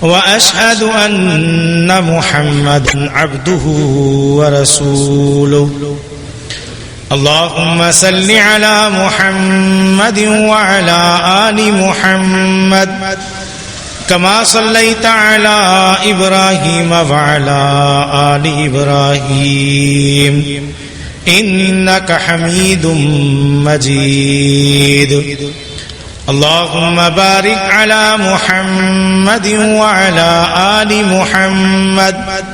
وأشهد أن محمدا عبده ورسوله اللهم صل على محمد وعلى آل محمد كما صليت على إبراهيم وعلى آل إبراهيم إنك حميد مجيد اللهم بارك على محمد وعلى آل محمد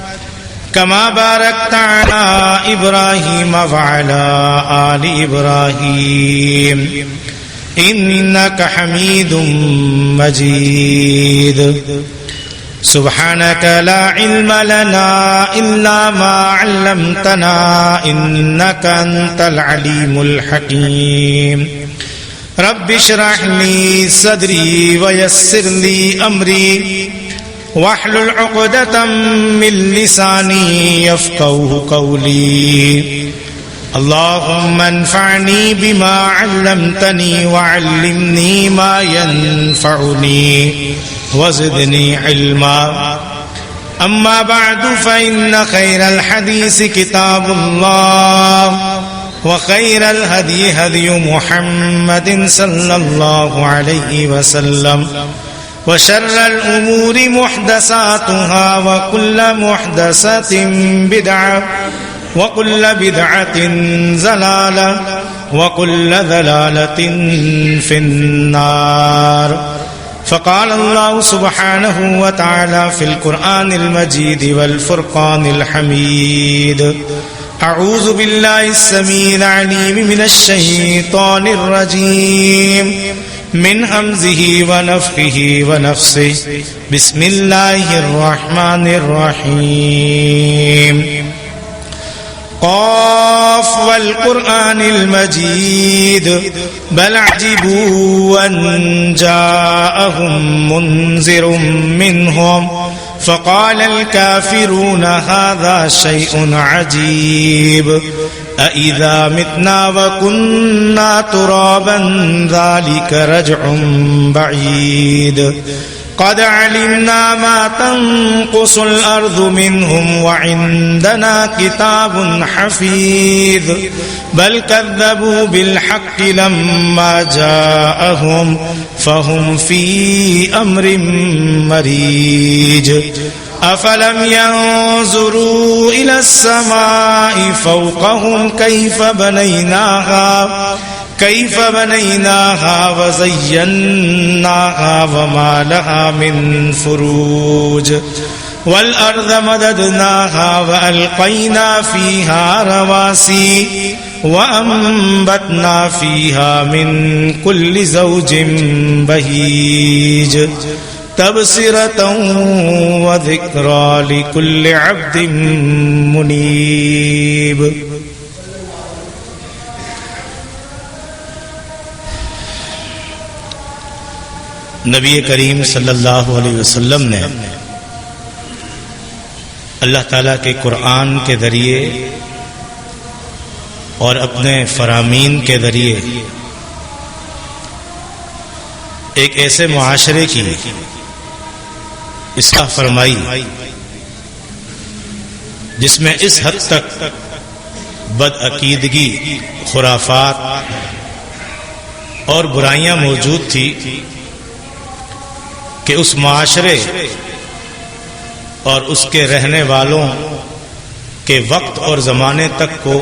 كما باركت على إبراهيم وعلى آل إبراهيم إنك حميد مجيد سبحانك لا علم لنا إلا ما علمتنا إنك أنت العليم الحكيم رب اشرح لي صدري ويسر لي أمري واحلل عقدة من لساني يفقهوا قولي اللهم انفعني بما علمتني وعلمني ما ينفعني وزدني علما أما بعد فإن خير الحديث كتاب الله وخير الهدي هدي محمد صلى الله عليه وسلم وشر الأمور محدثاتها وكل محدثة بدعة وكل بدعة ضلالة وكل ضلالة في النار فقال الله سبحانه وتعالى في القرآن المجيد والفرقان الحميد أعوذ بالله السميع العليم من الشيطان الرجيم من همزه ونفخه ونفسه بسم الله الرحمن الرحيم قاف والقرآن المجيد بل عجبوا أن جاءهم منذر منهم فقال الكافرون هذا شيء عجيب أإذا متنا وكنا ترابا ذلك رجع بعيد قد علمنا ما تنقص الأرض منهم وعندنا كتاب حفيظ بل كذبوا بالحق لما جاءهم فهم في أمر مريج أفلم ينظروا إلى السماء فوقهم كيف بنيناها وزيناها وما لها من فروج والأرض مددناها وألقينا فيها رواسي وأنبتنا فيها من كل زوج بهيج تبصرة وذكرى لكل عبد منيب نبی کریم صلی اللہ علیہ وسلم نے اللہ تعالیٰ کے قرآن کے ذریعے اور اپنے فرامین کے ذریعے ایک ایسے معاشرے کی اصلاح فرمائی جس میں اس حد تک بدعقیدگی، خرافات اور برائیاں موجود تھی کہ اس معاشرے اور اس کے رہنے والوں کے وقت اور زمانے تک کو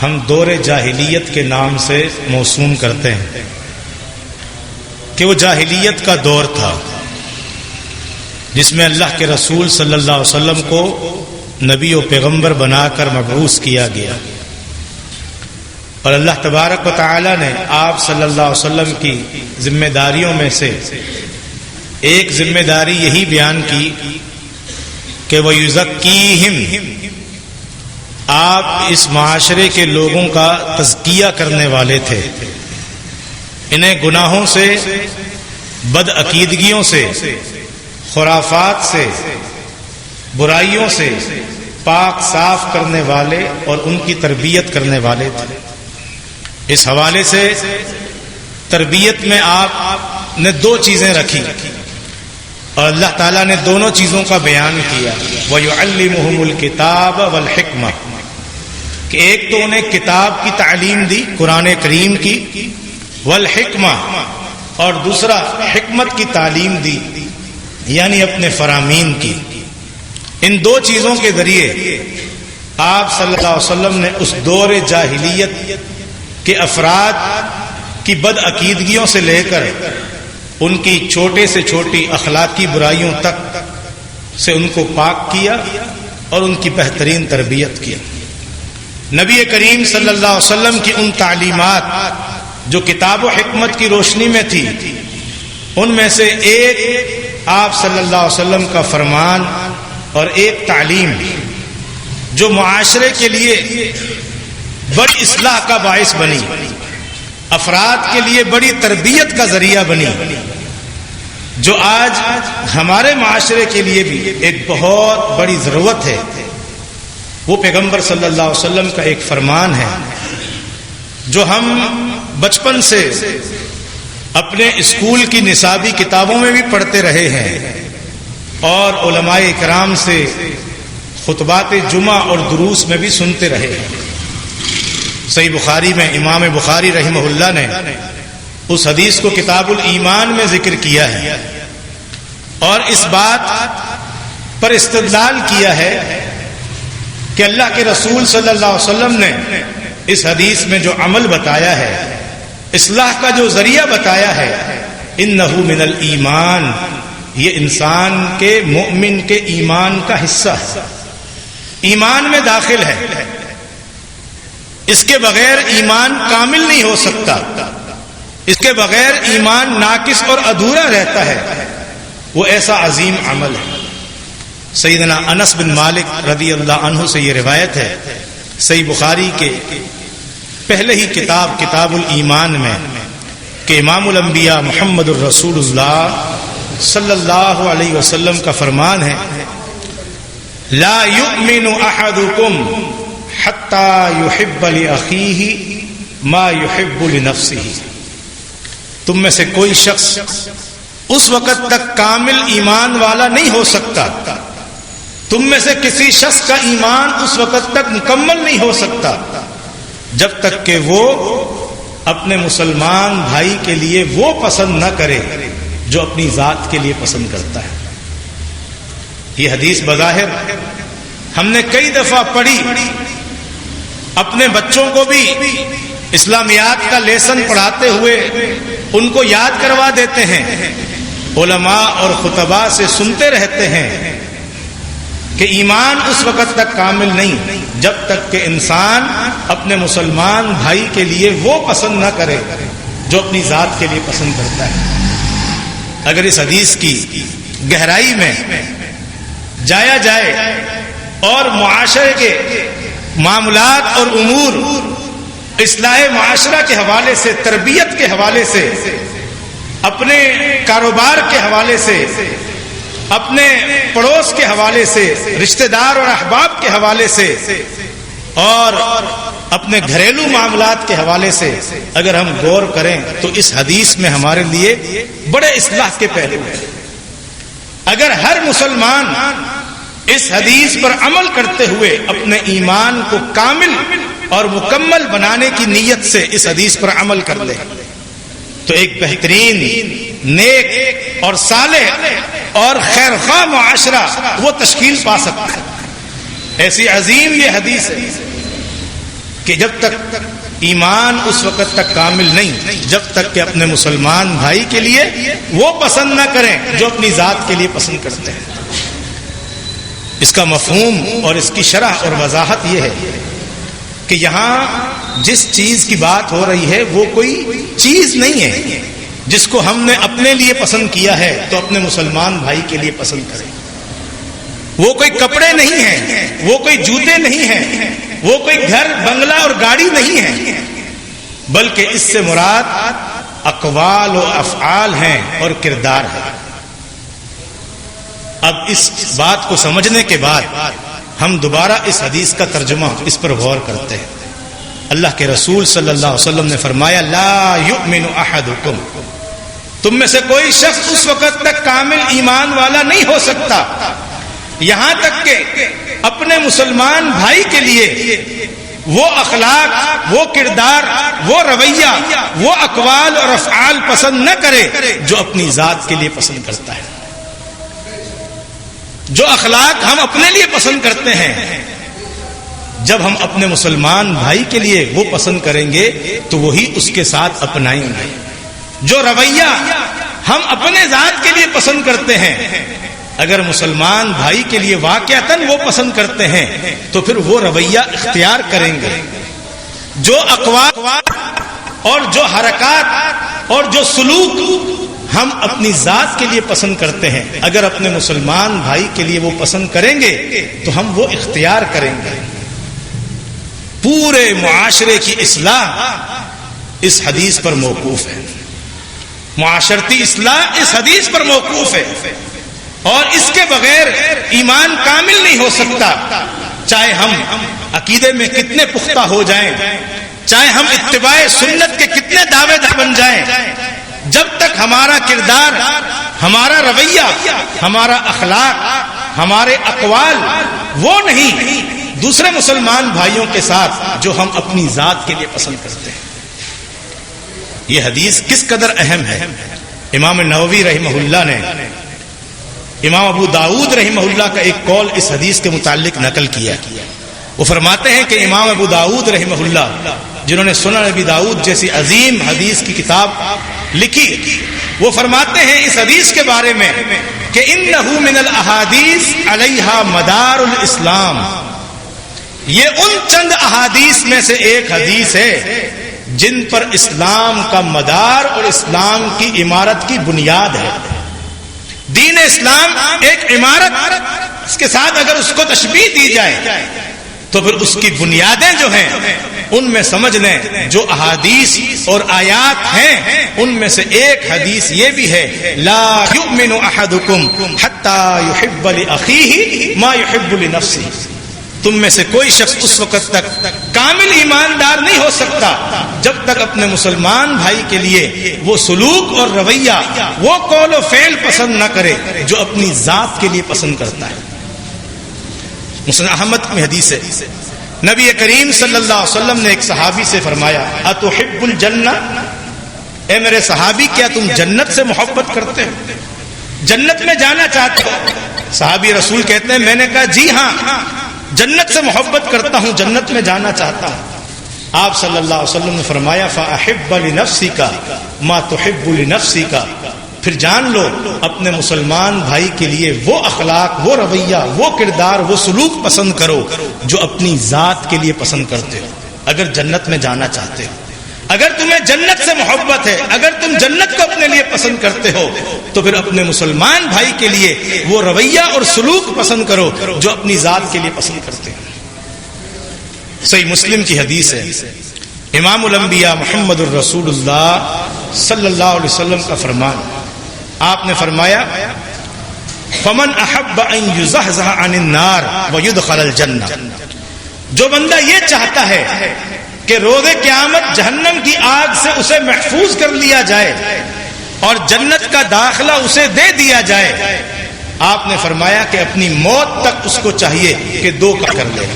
ہم دور جاہلیت کے نام سے موسوم کرتے ہیں کہ وہ جاہلیت کا دور تھا جس میں اللہ کے رسول صلی اللہ علیہ وسلم کو نبی و پیغمبر بنا کر مبعوث کیا گیا، اور اللہ تبارک و تعالی نے آپ صلی اللہ علیہ وسلم کی ذمہ داریوں میں سے ایک ذمہ داری یہی بیان کی کہ وَيُزَكِّيهِمْ، آپ اس معاشرے کے لوگوں کا تزکیہ کرنے والے تھے، انہیں گناہوں سے، بدعقیدگیوں سے، خرافات سے، برائیوں سے پاک صاف کرنے والے اور ان کی تربیت کرنے والے تھے۔ اس حوالے سے تربیت میں آپ نے دو چیزیں رکھی، اور اللہ تعالیٰ نے دونوں چیزوں کا بیان کیا، وَيُعَلِّمُهُمُ الْكِتَابَ وَالْحِكْمَةَ، کہ ایک تو انہیں کتاب کی تعلیم دی قرآن کریم کی، والحکمہ، اور دوسرا حکمت کی تعلیم دی یعنی اپنے فرامین کی۔ ان دو چیزوں کے ذریعے آپ صلی اللہ علیہ وسلم نے اس دور جاہلیت کے افراد کی بد عقیدگیوں سے لے کر ان کی چھوٹے سے چھوٹی اخلاقی برائیوں تک سے ان کو پاک کیا اور ان کی بہترین تربیت کیا۔ نبی کریم صلی اللہ علیہ وسلم کی ان تعلیمات جو کتاب و حکمت کی روشنی میں تھی، ان میں سے ایک آپ صلی اللہ علیہ وسلم کا فرمان اور ایک تعلیم جو معاشرے کے لیے بڑی اصلاح کا باعث بنی، افراد کے لیے بڑی تربیت کا ذریعہ بنی، جو آج ہمارے معاشرے کے لیے بھی ایک بہت بڑی ضرورت ہے، وہ پیغمبر صلی اللہ علیہ وسلم کا ایک فرمان ہے جو ہم بچپن سے اپنے اسکول کی نصابی کتابوں میں بھی پڑھتے رہے ہیں اور علماء کرام سے خطبات جمعہ اور دروس میں بھی سنتے رہے ہیں۔ صحیح بخاری میں امام بخاری رحمہ اللہ نے اس حدیث کو کتاب الایمان میں ذکر کیا ہے اور اس بات پر استدلال کیا ہے کہ اللہ کے رسول صلی اللہ علیہ وسلم نے اس حدیث میں جو عمل بتایا ہے، اصلاح کا جو ذریعہ بتایا ہے، انہ من الایمان، یہ انسان کے مومن کے ایمان کا حصہ ہے، ایمان میں داخل ہے، اس کے بغیر ایمان کامل نہیں ہو سکتا، اس کے بغیر ایمان ناقص اور ادھورا رہتا ہے، وہ ایسا عظیم عمل ہے۔ سیدنا انس بن مالک رضی اللہ عنہ سے یہ روایت ہے صحیح بخاری کے پہلے ہی کتاب الایمان میں کہ امام الانبیاء محمد الرسول اللہ صلی اللہ علیہ وسلم کا فرمان ہے، لا یؤمن احدکم حتی یحب لاخیہ ما یحب لنفسہ، تم میں سے کوئی شخص اس وقت تک کامل ایمان والا نہیں ہو سکتا، تم میں سے کسی شخص کا ایمان اس وقت تک مکمل نہیں ہو سکتا جب تک کہ وہ اپنے مسلمان بھائی کے لیے وہ پسند نہ کرے جو اپنی ذات کے لیے پسند کرتا ہے۔ یہ حدیث بظاہر ہم نے کئی دفعہ پڑھی، اپنے بچوں کو بھی اسلامیات کا لیسن پڑھاتے ہوئے ان کو یاد کروا دیتے ہیں، علماء اور خطباء سے سنتے رہتے ہیں کہ ایمان اس وقت تک کامل نہیں جب تک کہ انسان اپنے مسلمان بھائی کے لیے وہ پسند نہ کرے جو اپنی ذات کے لیے پسند کرتا ہے۔ اگر اس حدیث کی گہرائی میں جایا جائے اور معاشرے کے معاملات اور امور، اصلاح معاشرہ کے حوالے سے، تربیت کے حوالے سے، اپنے کاروبار کے حوالے سے، اپنے پڑوس کے حوالے سے، رشتہ دار اور احباب کے حوالے سے، اور اپنے گھریلو معاملات کے حوالے سے اگر ہم غور کریں تو اس حدیث میں ہمارے لیے بڑے اصلاح کے پہلو ہیں۔ اگر ہر مسلمان اس حدیث پر عمل کرتے ہوئے اپنے ایمان کو کامل اور مکمل بنانے کی نیت سے اس حدیث پر عمل کر لے تو ایک بہترین، نیک اور صالح اور خیر خواہ معاشرہ وہ تشکیل پا سکتا ہے۔ ایسی عظیم یہ حدیث ہے کہ جب تک ایمان اس وقت تک کامل نہیں جب تک کہ اپنے مسلمان بھائی کے لیے وہ پسند نہ کریں جو اپنی ذات کے لیے پسند کرتے ہیں۔ اس کا مفہوم اور اس کی شرح اور وضاحت یہ ہے کہ یہاں جس چیز کی بات ہو رہی ہے وہ کوئی چیز نہیں ہے جس کو ہم نے اپنے لیے پسند کیا ہے تو اپنے مسلمان بھائی کے لیے پسند کریں۔ وہ کوئی کپڑے نہیں ہیں، وہ کوئی جوتے نہیں ہیں، وہ کوئی گھر بنگلہ اور گاڑی نہیں ہے، بلکہ اس سے مراد اقوال و افعال ہیں اور کردار ہے۔ اب اس بات کو سمجھنے کے بعد ہم دوبارہ اس حدیث کا ترجمہ اس پر غور کرتے ہیں۔ اللہ کے رسول صلی اللہ علیہ وسلم نے فرمایا لا یؤمن احدکم، تم میں سے کوئی شخص اس وقت تک کامل ایمان والا نہیں ہو سکتا یہاں تک کہ اپنے مسلمان بھائی کے لیے وہ اخلاق، وہ کردار، وہ رویہ، وہ اقوال اور افعال پسند نہ کرے جو اپنی ذات کے لیے پسند کرتا ہے۔ جو اخلاق ہم اپنے لیے پسند کرتے ہیں، جب ہم اپنے مسلمان بھائی کے لیے وہ پسند کریں گے تو وہی اس کے ساتھ اپنائیں گے۔ جو رویہ ہم اپنے ذات کے لیے پسند کرتے ہیں، اگر مسلمان بھائی کے لیے واقعتاً وہ پسند کرتے ہیں تو پھر وہ رویہ اختیار کریں گے۔ جو اقوال اور جو حرکات اور جو سلوک ہم اپنی ذات کے لیے پسند کرتے ہیں، اگر اپنے مسلمان بھائی کے لیے وہ پسند کریں گے تو ہم وہ اختیار کریں گے۔ پورے معاشرے کی اصلاح اس حدیث پر موقوف ہے، معاشرتی اصلاح اس حدیث پر موقوف ہے، اور اس کے بغیر ایمان کامل نہیں ہو سکتا۔ چاہے ہم عقیدے میں کتنے پختہ ہو جائیں، چاہے ہم اتباع سنت کے کتنے دعوے دار بن جائیں، جب تک ہمارا کردار، ہمارا رویہ، ہمارا اخلاق، ہمارے اقوال وہ نہیں دوسرے مسلمان بھائیوں کے ساتھ جو ہم اپنی ذات کے لیے پسند کرتے ہیں۔ یہ حدیث کس قدر اہم ہے، امام نووی رحمہ اللہ نے امام ابو داؤد رحمہ اللہ کا ایک قول اس حدیث کے متعلق نقل کیا۔ وہ فرماتے ہیں کہ امام ابو داؤد رحمہ اللہ، جنہوں نے سنن ابی داؤد جیسی عظیم حدیث کی کتاب لکھی، وہ فرماتے ہیں اس حدیث کے بارے میں کہ انہ من الاحادیث علیہا مدار الاسلام، یہ ان چند احادیث میں سے ایک حدیث ہے جن پر اسلام کا مدار اور اسلام کی عمارت کی بنیاد ہے۔ دین اسلام ایک عمارت، اس کے ساتھ اگر اس کو تشبیہ دی جائے تو پھر اس کی بنیادیں جو ہیں ان میں سمجھ لیں جو احادیث اور آیات ہیں ان میں سے ایک حدیث یہ بھی ہے، لا یؤمن احدکم حتی یحب لاخیہ ما یحب لنفسہ، تم میں سے کوئی شخص اس وقت تک کامل ایماندار نہیں ہو سکتا جب تک اپنے مسلمان بھائی کے لیے وہ سلوک اور رویہ، وہ قول و فعل پسند نہ کرے جو اپنی ذات کے لیے پسند کرتا ہے۔ مسند احمد میں حدیث ہے، نبی کریم صلی اللہ علیہ وسلم نے ایک صحابی سے فرمایا، اتحب الجنہ، اے میرے صحابی کیا تم جنت سے محبت کرتے ہو، جنت میں جانا چاہتے ہو؟ صحابی رسول کہتے ہیں میں نے کہا جی ہاں، جنت سے محبت کرتا ہوں، جنت میں جانا چاہتا ہوں۔ آپ صلی اللہ علیہ وسلم نے فرمایا فَأَحِبَّ لِنَفْسِكَ مَا تُحِبُّ لِنَفْسِكَ، پھر جان لو اپنے مسلمان بھائی کے لیے وہ اخلاق، وہ رویہ، وہ کردار، وہ سلوک پسند کرو جو اپنی ذات کے لیے پسند کرتے ہو اگر جنت میں جانا چاہتے ہو۔ اگر تمہیں جنت سے محبت ہے، اگر تم جنت کو اپنے لیے پسند کرتے ہو تو پھر اپنے مسلمان بھائی کے لیے وہ رویہ اور سلوک پسند کرو جو اپنی ذات کے لیے پسند کرتے ہو۔ صحیح مسلم کی حدیث ہے، امام الانبیاء محمد الرسول اللہ صلی اللہ علیہ وسلم کا فرمان، آپ نے فرمایا فمن احب ان یزحزح عن النار ویدخل الجنہ، جو بندہ یہ چاہتا ہے کہ روز قیامت جہنم کی آگ سے اسے محفوظ کر لیا جائے اور جنت کا داخلہ اسے دے دیا جائے، آپ نے فرمایا کہ اپنی موت تک اس کو چاہیے کہ دو کام کر لے،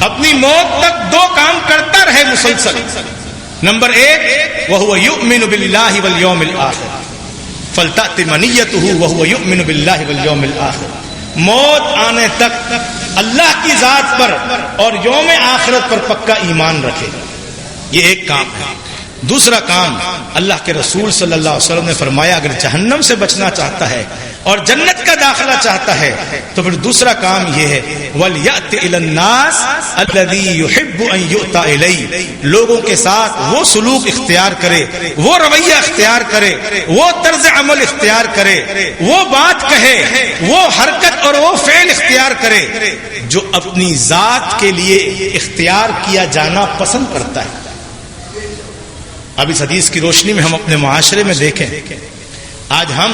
اپنی موت تک دو کام کرتا رہے مسلسل۔ نمبر ایک، وہو یؤمن باللہ والیوم الآخر فلتأت منیتہ وہو یؤمن باللہ والیوم الآخر، موت آنے تک اللہ کی ذات پر اور یوم آخرت پر پکا ایمان رکھے، یہ ایک کام ہے۔ دوسرا کام، اللہ کے رسول صلی اللہ علیہ وسلم نے فرمایا اگر جہنم سے بچنا چاہتا ہے اور جنت کا داخلہ چاہتا ہے تو پھر دوسرا کام یہ ہے وَلْيَأْتِ إِلَى النَّاسِ الَّذِي يُحِبُّ أَن يُؤْتَى إِلَيْهِ، لوگوں کے ساتھ وہ سلوک اختیار کرے، وہ رویہ اختیار کرے، وہ طرز عمل اختیار کرے، وہ بات کہے، وہ حرکت اور وہ فعل اختیار کرے جو اپنی ذات کے لیے اختیار کیا جانا پسند کرتا ہے۔ اب اس حدیث کی روشنی میں ہم اپنے معاشرے میں دیکھیں آج ہم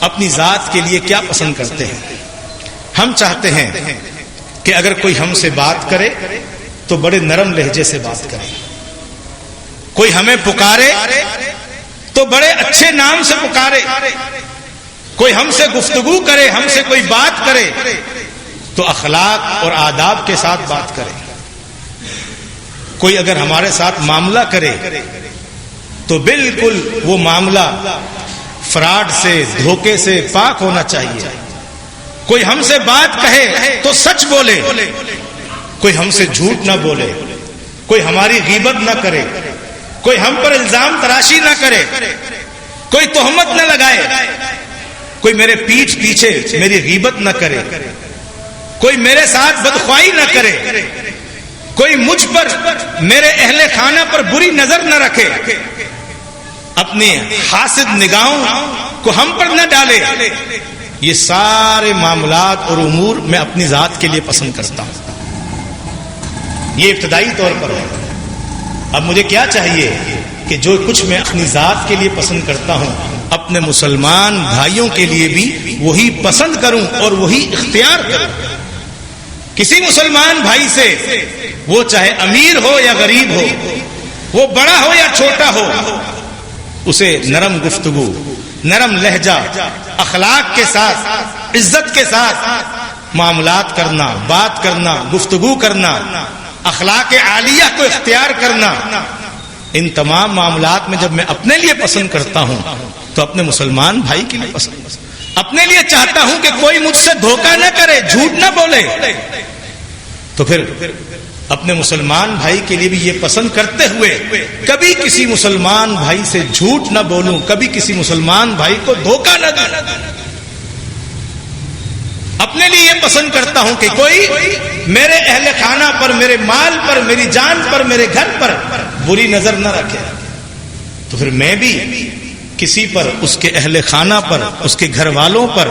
اپنی ذات کے لیے کیا پسند کرتے ہیں۔ ہم چاہتے ہیں کہ اگر کوئی ہم سے بات کرے تو بڑے نرم لہجے سے بات کرے، کوئی ہمیں پکارے تو بڑے اچھے نام سے پکارے. کوئی ہم سے گفتگو کرے, ہم سے کوئی بات کرے تو اخلاق اور آداب کے ساتھ بات کرے. کوئی اگر ہمارے ساتھ معاملہ کرے تو بالکل وہ معاملہ فراڈ سے, دھوکے سے پاک ہونا چاہیے. کوئی ہم سے بات کہے تو سچ بولے, کوئی ہم سے جھوٹ نہ بولے, کوئی ہماری غیبت نہ کرے, کوئی ہم پر الزام تراشی نہ کرے, کوئی تہمت نہ لگائے, کوئی میرے پیٹھ پیچھے میری غیبت نہ کرے, کوئی میرے ساتھ بدخواہی نہ کرے, کوئی مجھ پر, میرے اہل خانہ پر بری نظر نہ رکھے, اپنی حاسد نگاہوں کو ہم پر نہ ڈالے. یہ سارے معاملات اور امور میں اپنی ذات کے لیے پسند کرتا ہوں. یہ ابتدائی طور پر ہے. اب مجھے کیا چاہیے کہ جو کچھ میں اپنی ذات کے لیے پسند کرتا ہوں اپنے مسلمان بھائیوں کے لیے بھی وہی پسند کروں اور وہی اختیار کروں. کسی مسلمان بھائی سے, وہ چاہے امیر ہو یا غریب ہو, وہ بڑا ہو یا چھوٹا ہو, اسے نرم گفتگو, نرم لہجہ, اخلاق کے ساتھ, عزت کے ساتھ معاملات کرنا, بات کرنا, گفتگو کرنا, اخلاق عالیہ کو اختیار کرنا. ان تمام معاملات میں جب میں اپنے لیے پسند کرتا ہوں تو اپنے مسلمان بھائی کے لیے پسند, اپنے لیے چاہتا ہوں کہ کوئی مجھ سے دھوکہ نہ کرے, جھوٹ نہ بولے. تو پھر اپنے مسلمان بھائی کے لیے بھی یہ پسند کرتے ہوئے کبھی کسی مسلمان بھائی سے جھوٹ نہ بولوں, کبھی کسی مسلمان بھائی کو دھوکہ نہ دوں. اپنے لیے یہ پسند کرتا ہوں کہ کوئی میرے اہل خانہ پر, میرے مال پر, میری جان پر, میرے گھر پر بری نظر نہ رکھے. تو پھر میں بھی کسی پر, اس کے اہل خانہ پر, اس کے گھر والوں پر,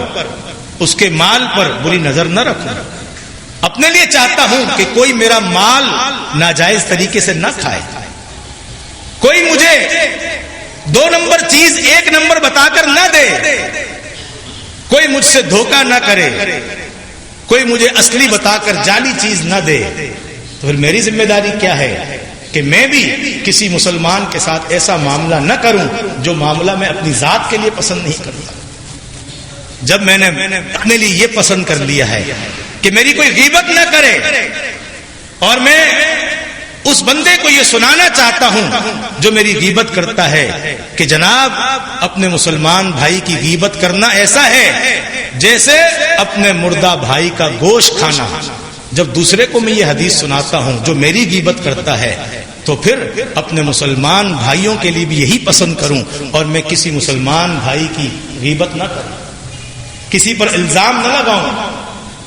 اس کے مال پر بری نظر نہ رکھوں. اپنے لیے چاہتا ہوں کہ کوئی میرا مال ناجائز طریقے سے نہ کھائے, کوئی مجھے 2 نمبر چیز 1 نمبر بتا کر نہ دے, کوئی مجھ سے دھوکہ نہ کرے, کوئی مجھے اصلی بتا کر جعلی چیز نہ دے. تو پھر میری ذمہ داری کیا ہے کہ میں بھی کسی مسلمان کے ساتھ ایسا معاملہ نہ کروں جو معاملہ میں اپنی ذات کے لیے پسند نہیں کرتا. جب میں نے اپنے لیے یہ پسند کر لیا ہے کہ میری کوئی غیبت نہ کرے, اور میں اس بندے کو یہ سنانا چاہتا ہوں جو میری غیبت کرتا ہے کہ جناب اپنے مسلمان بھائی کی غیبت کرنا ایسا ہے جیسے اپنے مردہ بھائی کا گوشت کھانا. جب دوسرے کو میں یہ حدیث سناتا ہوں جو میری غیبت کرتا ہے تو پھر اپنے مسلمان بھائیوں کے لیے بھی یہی پسند کروں, اور میں کسی مسلمان بھائی کی غیبت نہ کروں, کسی پر الزام نہ لگاؤں,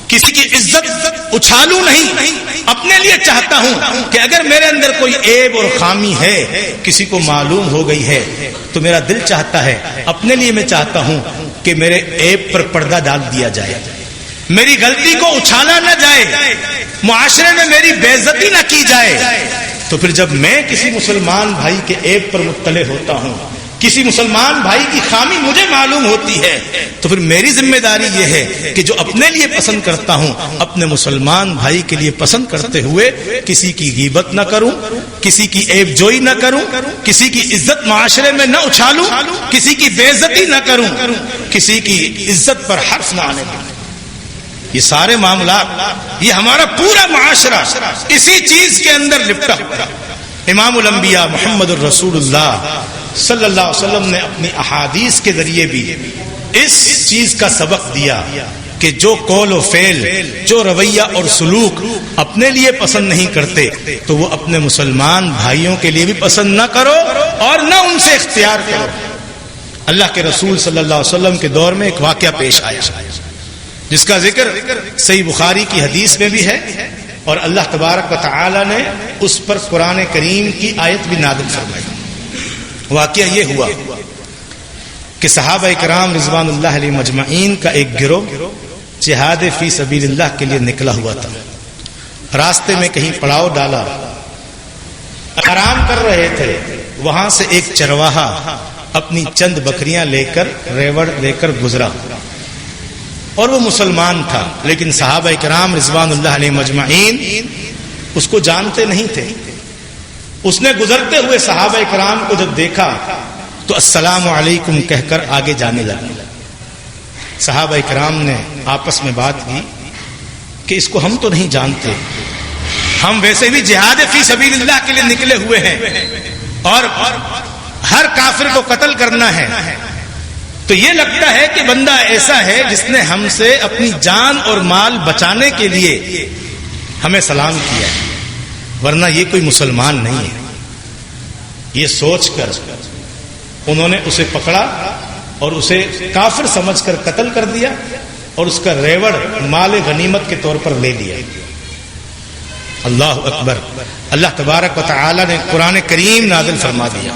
کسی کی عزت اچھالوں نہیں. اپنے لیے چاہتا ہوں کہ اگر میرے اندر کوئی عیب اور خامی ہے, کسی کو معلوم ہو گئی ہے, تو میرا دل چاہتا ہے, اپنے لیے میں چاہتا ہوں کہ میرے عیب پر پردہ ڈال دیا جائے, میری غلطی کو اچھالا نہ جائے, معاشرے میں میری بے عزتی نہ کی جائے. تو پھر جب میں کسی مسلمان بھائی کے عیب پر مطلع ہوتا ہوں, کسی مسلمان بھائی کی خامی مجھے معلوم ہوتی ہے, تو پھر میری ذمہ داری یہ ہے کہ جو اپنے لیے پسند کرتا ہوں اپنے مسلمان بھائی کے لیے پسند کرتے ہوئے کسی کی غیبت نہ کروں, کسی کی عیب جوئی نہ کروں, کسی کی عزت معاشرے میں نہ اچھالوں, کسی کی بے عزتی نہ کروں, کسی کی عزت پر حرف نہ آنے دوں. یہ سارے معاملات, یہ ہمارا پورا معاشرہ اسی چیز کے اندر لپٹا ہوا. امام الانبیاء محمد الرسول اللہ صلی اللہ علیہ وسلم نے اپنی احادیث کے ذریعے بھی اس چیز کا سبق دیا کہ جو قول و فعل, جو رویہ اور سلوک اپنے لیے پسند نہیں کرتے تو وہ اپنے مسلمان بھائیوں کے لیے بھی پسند نہ کرو اور نہ ان سے اختیار کرو. اللہ کے رسول صلی اللہ علیہ وسلم کے دور میں ایک واقعہ پیش آیا جس کا ذکر صحیح بخاری کی حدیث میں بھی ہے, اور اللہ تبارک و تعالی نے اس پر قرآن کریم کی آیت بھی نازل فرمائی. واقعہ یہ ہوا کہ صحابہ کرام رضوان اللہ علیہ مجمعین کا ایک گروہ جہاد فی سبیل اللہ کے لیے نکلا ہوا تھا. راستے میں کہیں پڑاؤ ڈالا, آرام کر رہے تھے. وہاں سے ایک چرواہا اپنی چند بکریاں لے کر, ریوڑ لے کر گزرا, اور وہ مسلمان تھا, لیکن صحابہ کرام رضوان اللہ علیہ مجمعین اس کو جانتے نہیں تھے. اس نے گزرتے ہوئے صحابہ کرام کو جب دیکھا تو السلام علیکم کہہ کر آگے جانے لگے۔ صحابہ کرام نے آپس میں بات کی کہ اس کو ہم تو نہیں جانتے، ہم ویسے بھی جہاد فی سبیل اللہ کے لیے نکلے ہوئے ہیں اور ہر کافر کو قتل کرنا ہے، تو یہ لگتا ہے کہ بندہ ایسا ہے جس نے ہم سے اپنی جان اور مال بچانے کے لیے ہمیں سلام کیا ہے، ورنہ یہ کوئی مسلمان نہیں ہے۔ یہ سوچ کر انہوں نے اسے پکڑا اور اسے کافر سمجھ کر قتل کر دیا اور اس کا ریوڑ مال غنیمت کے طور پر لے لیا۔ اللہ اکبر۔ اللہ تبارک و تعالی نے قرآن کریم نازل فرما دیا،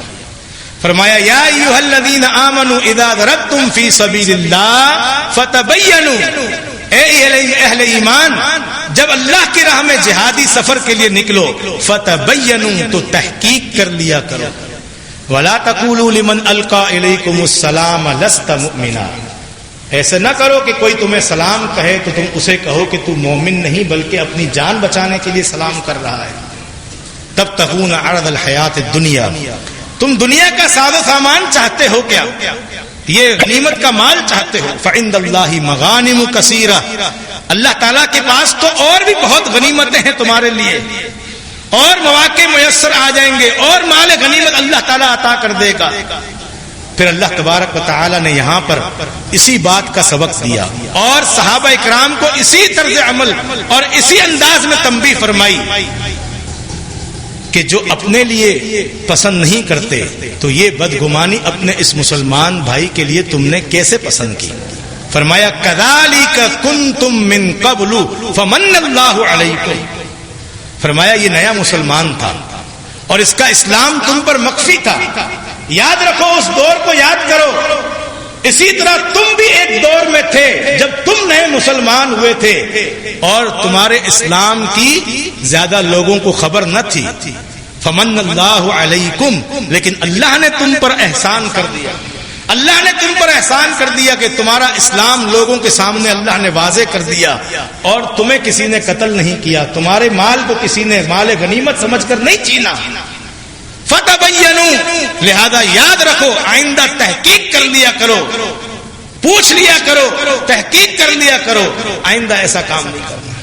فرمایا یا ایھا الذین آمنوا اذا ضربتم فی سبیل اللہ فتبینوا، اے اہل ایمان جب اللہ کی راہ میں جہادی سفر کے لیے نکلو فتبینوا تو تحقیق کر لیا کرو، ولا تقولوا لمن القى الیکم السلام لست مؤمنا، ایسے نہ کرو کہ کوئی تمہیں سلام کہے تو تم اسے کہو کہ تو مومن نہیں بلکہ اپنی جان بچانے کے لیے سلام کر رہا ہے۔ تبتغون عرض الحیات الدنیا، تم دنیا کا ساز و سامان چاہتے ہو کیا؟ یہ غنیمت کا مال چاہتے ہو؟ فعند اللہ مغانم کثیرہ، اللہ تعالیٰ کے پاس تو اور بھی بہت غنیمتیں ہیں تمہارے لیے، اور مواقع میسر آ جائیں گے اور مال غنیمت اللہ تعالیٰ عطا کر دے گا۔ پھر اللہ تبارک و تعالیٰ نے یہاں پر اسی بات کا سبق دیا اور صحابہ اکرام کو اسی طرز عمل اور اسی انداز میں تنبیہ فرمائی کہ جو اپنے لیے پسند نہیں کرتے تو یہ بدگمانی اپنے اس مسلمان بھائی کے لیے تم نے کیسے پسند کی؟ فرمایا کذالک کنتم من قبل فمن اللہ علیکم، فرمایا یہ نیا مسلمان تھا اور اس کا اسلام تم پر مخفی تھا، یاد رکھو، اس دور کو یاد کرو، اسی طرح تم بھی ایک دور میں تھے جب تم نئے مسلمان ہوئے تھے اور تمہارے اسلام کی زیادہ لوگوں کو خبر نہ تھی۔ فمن اللہ علیکم، لیکن اللہ نے تم پر احسان کر دیا، اللہ نے تم پر احسان کر دیا کہ تمہارا اسلام لوگوں کے سامنے اللہ نے واضح کر دیا اور تمہیں کسی نے قتل نہیں کیا، تمہارے مال کو کسی نے مال غنیمت سمجھ کر نہیں چھینا۔ فتبینوا، لہذا یاد رکھو، آئندہ تحقیق کر لیا کرو، پوچھ لیا کرو، تحقیق کر لیا کرو، آئندہ ایسا کام نہیں کرنا۔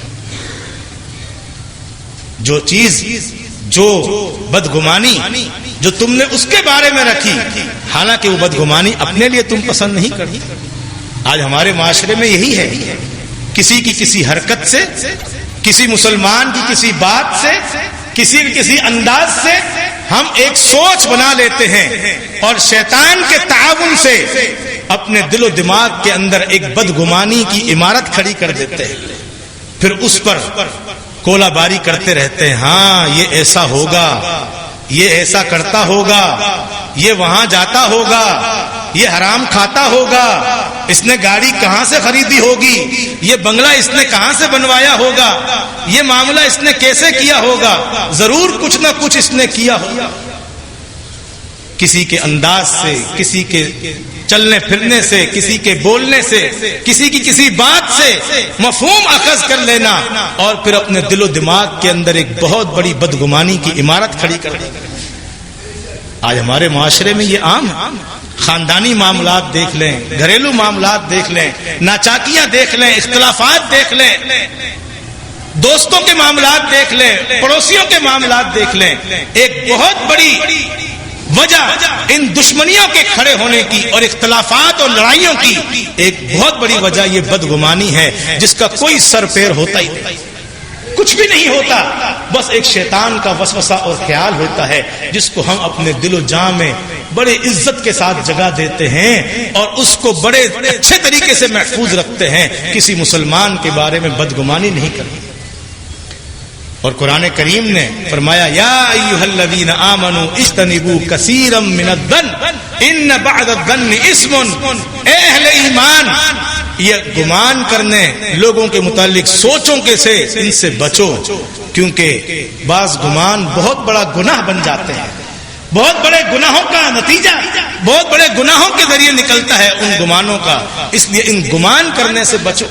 جو چیز، جو بدگمانی جو تم نے اس کے بارے میں رکھی، حالانکہ وہ بدگمانی اپنے لیے تم پسند نہیں کرتی۔ آج ہمارے معاشرے میں یہی ہے، کسی کی کسی حرکت سے، کسی مسلمان کی کسی بات سے، کسی انداز سے ہم ایک سوچ بنا لیتے ہیں اور شیطان کے تعاون سے اپنے دل و دماغ کے اندر ایک بدگمانی کی عمارت کھڑی کر دیتے ہیں، پھر اس پر کولا باری کرتے رہتے ہیں، ہاں یہ ایسا ہوگا، یہ ایسا کرتا ہوگا، یہ وہاں جاتا ہوگا، یہ حرام کھاتا ہوگا، اس نے گاڑی کہاں سے خریدی ہوگی، یہ بنگلہ اس نے کہاں سے بنوایا ہوگا، یہ معاملہ اس نے کیسے کیا ہوگا، ضرور کچھ نہ کچھ اس نے کیا ہوگا۔ کسی کے انداز سے، کسی کے چلنے پھرنے سے، کسی کے بولنے سے، کسی کی کسی بات سے مفہوم اخذ کر لینا اور پھر اپنے دل و دماغ کے اندر ایک بہت بڑی بدگمانی کی عمارت کھڑی کر دینا۔ آج ہمارے معاشرے میں یہ عام ہے، خاندانی معاملات دیکھ لیں، گھریلو معاملات دیکھ لیں، ناچاکیاں دیکھ لیں، اختلافات دیکھ لیں، دوستوں کے معاملات دیکھ لیں، پڑوسیوں کے معاملات دیکھ لیں، ایک بہت بڑی وجہ ان دشمنیوں کے کھڑے ہونے کی اور اختلافات اور لڑائیوں کی ایک بہت بڑی وجہ یہ بدگمانی ہے، جس کا کوئی سر پیر ہوتا ہی نہیں، کچھ بھی نہیں ہوتا، بس ایک شیطان کا وسوسہ اور خیال ہوتا ہے جس کو ہم اپنے دل و جاں میں بڑے عزت کے ساتھ جگہ دیتے ہیں اور اس کو بڑے اچھے طریقے سے محفوظ رکھتے ہیں، کسی مسلمان کے بارے میں بدگمانی نہیں کرتے۔ اور قرآن کریم نے فرمایا یا ایھا الذین آمنوا اجتنبوا کثیرا من الظن ان بعض الظن اثم، اے اہل ایمان یہ گمان کرنے لوگوں کے متعلق سوچوں کے سے ان سے بچو، کیونکہ بعض گمان بہت بڑا گناہ بن جاتے ہیں، بہت بڑے گناہوں کا نتیجہ بہت بڑے گناہوں کے ذریعے نکلتا ہے ان گمانوں کا، اس لیے ان گمان کرنے سے بچو۔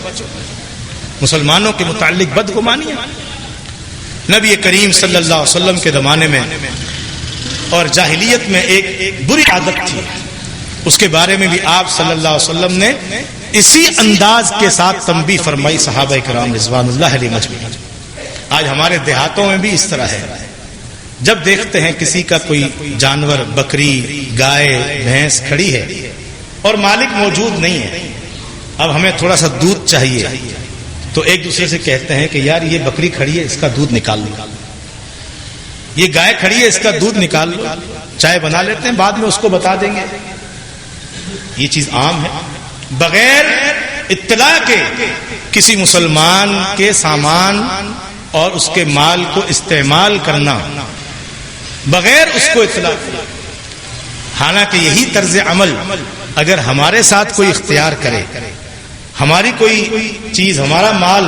مسلمانوں کے متعلق بدگمانیاں نبی کریم صلی اللہ علیہ وسلم کے زمانے میں اور جاہلیت میں ایک بری عادت تھی، اس کے بارے میں بھی آپ صلی اللہ علیہ وسلم نے اسی انداز کے ساتھ تنبیہ فرمائی صحابہ کرام رضوان اللہ علیہم اجمعین۔ آج ہمارے دیہاتوں میں بھی اس طرح ہے، جب دیکھتے ہیں کسی کا کوئی جانور، بکری، گائے، بھینس کھڑی ہے اور مالک موجود نہیں ہے، اب ہمیں تھوڑا سا دودھ چاہیے، تو ایک دوسرے سے کہتے ہیں کہ یار یہ بکری کھڑی ہے، اس کا دودھ نکال لو، یہ گائے کھڑی ہے، اس کا دودھ نکال لو، چائے بنا لیتے ہیں، بعد میں اس کو بتا دیں گے۔ یہ چیز عام ہے، بغیر اطلاع کے کسی مسلمان کے سامان اور اس کے مال کو استعمال کرنا بغیر اس کو اطلاع کیا۔ حالانکہ یہی طرز عمل اگر ہمارے ساتھ کوئی اختیار کرے، ہماری کوئی چیز، ہمارا مال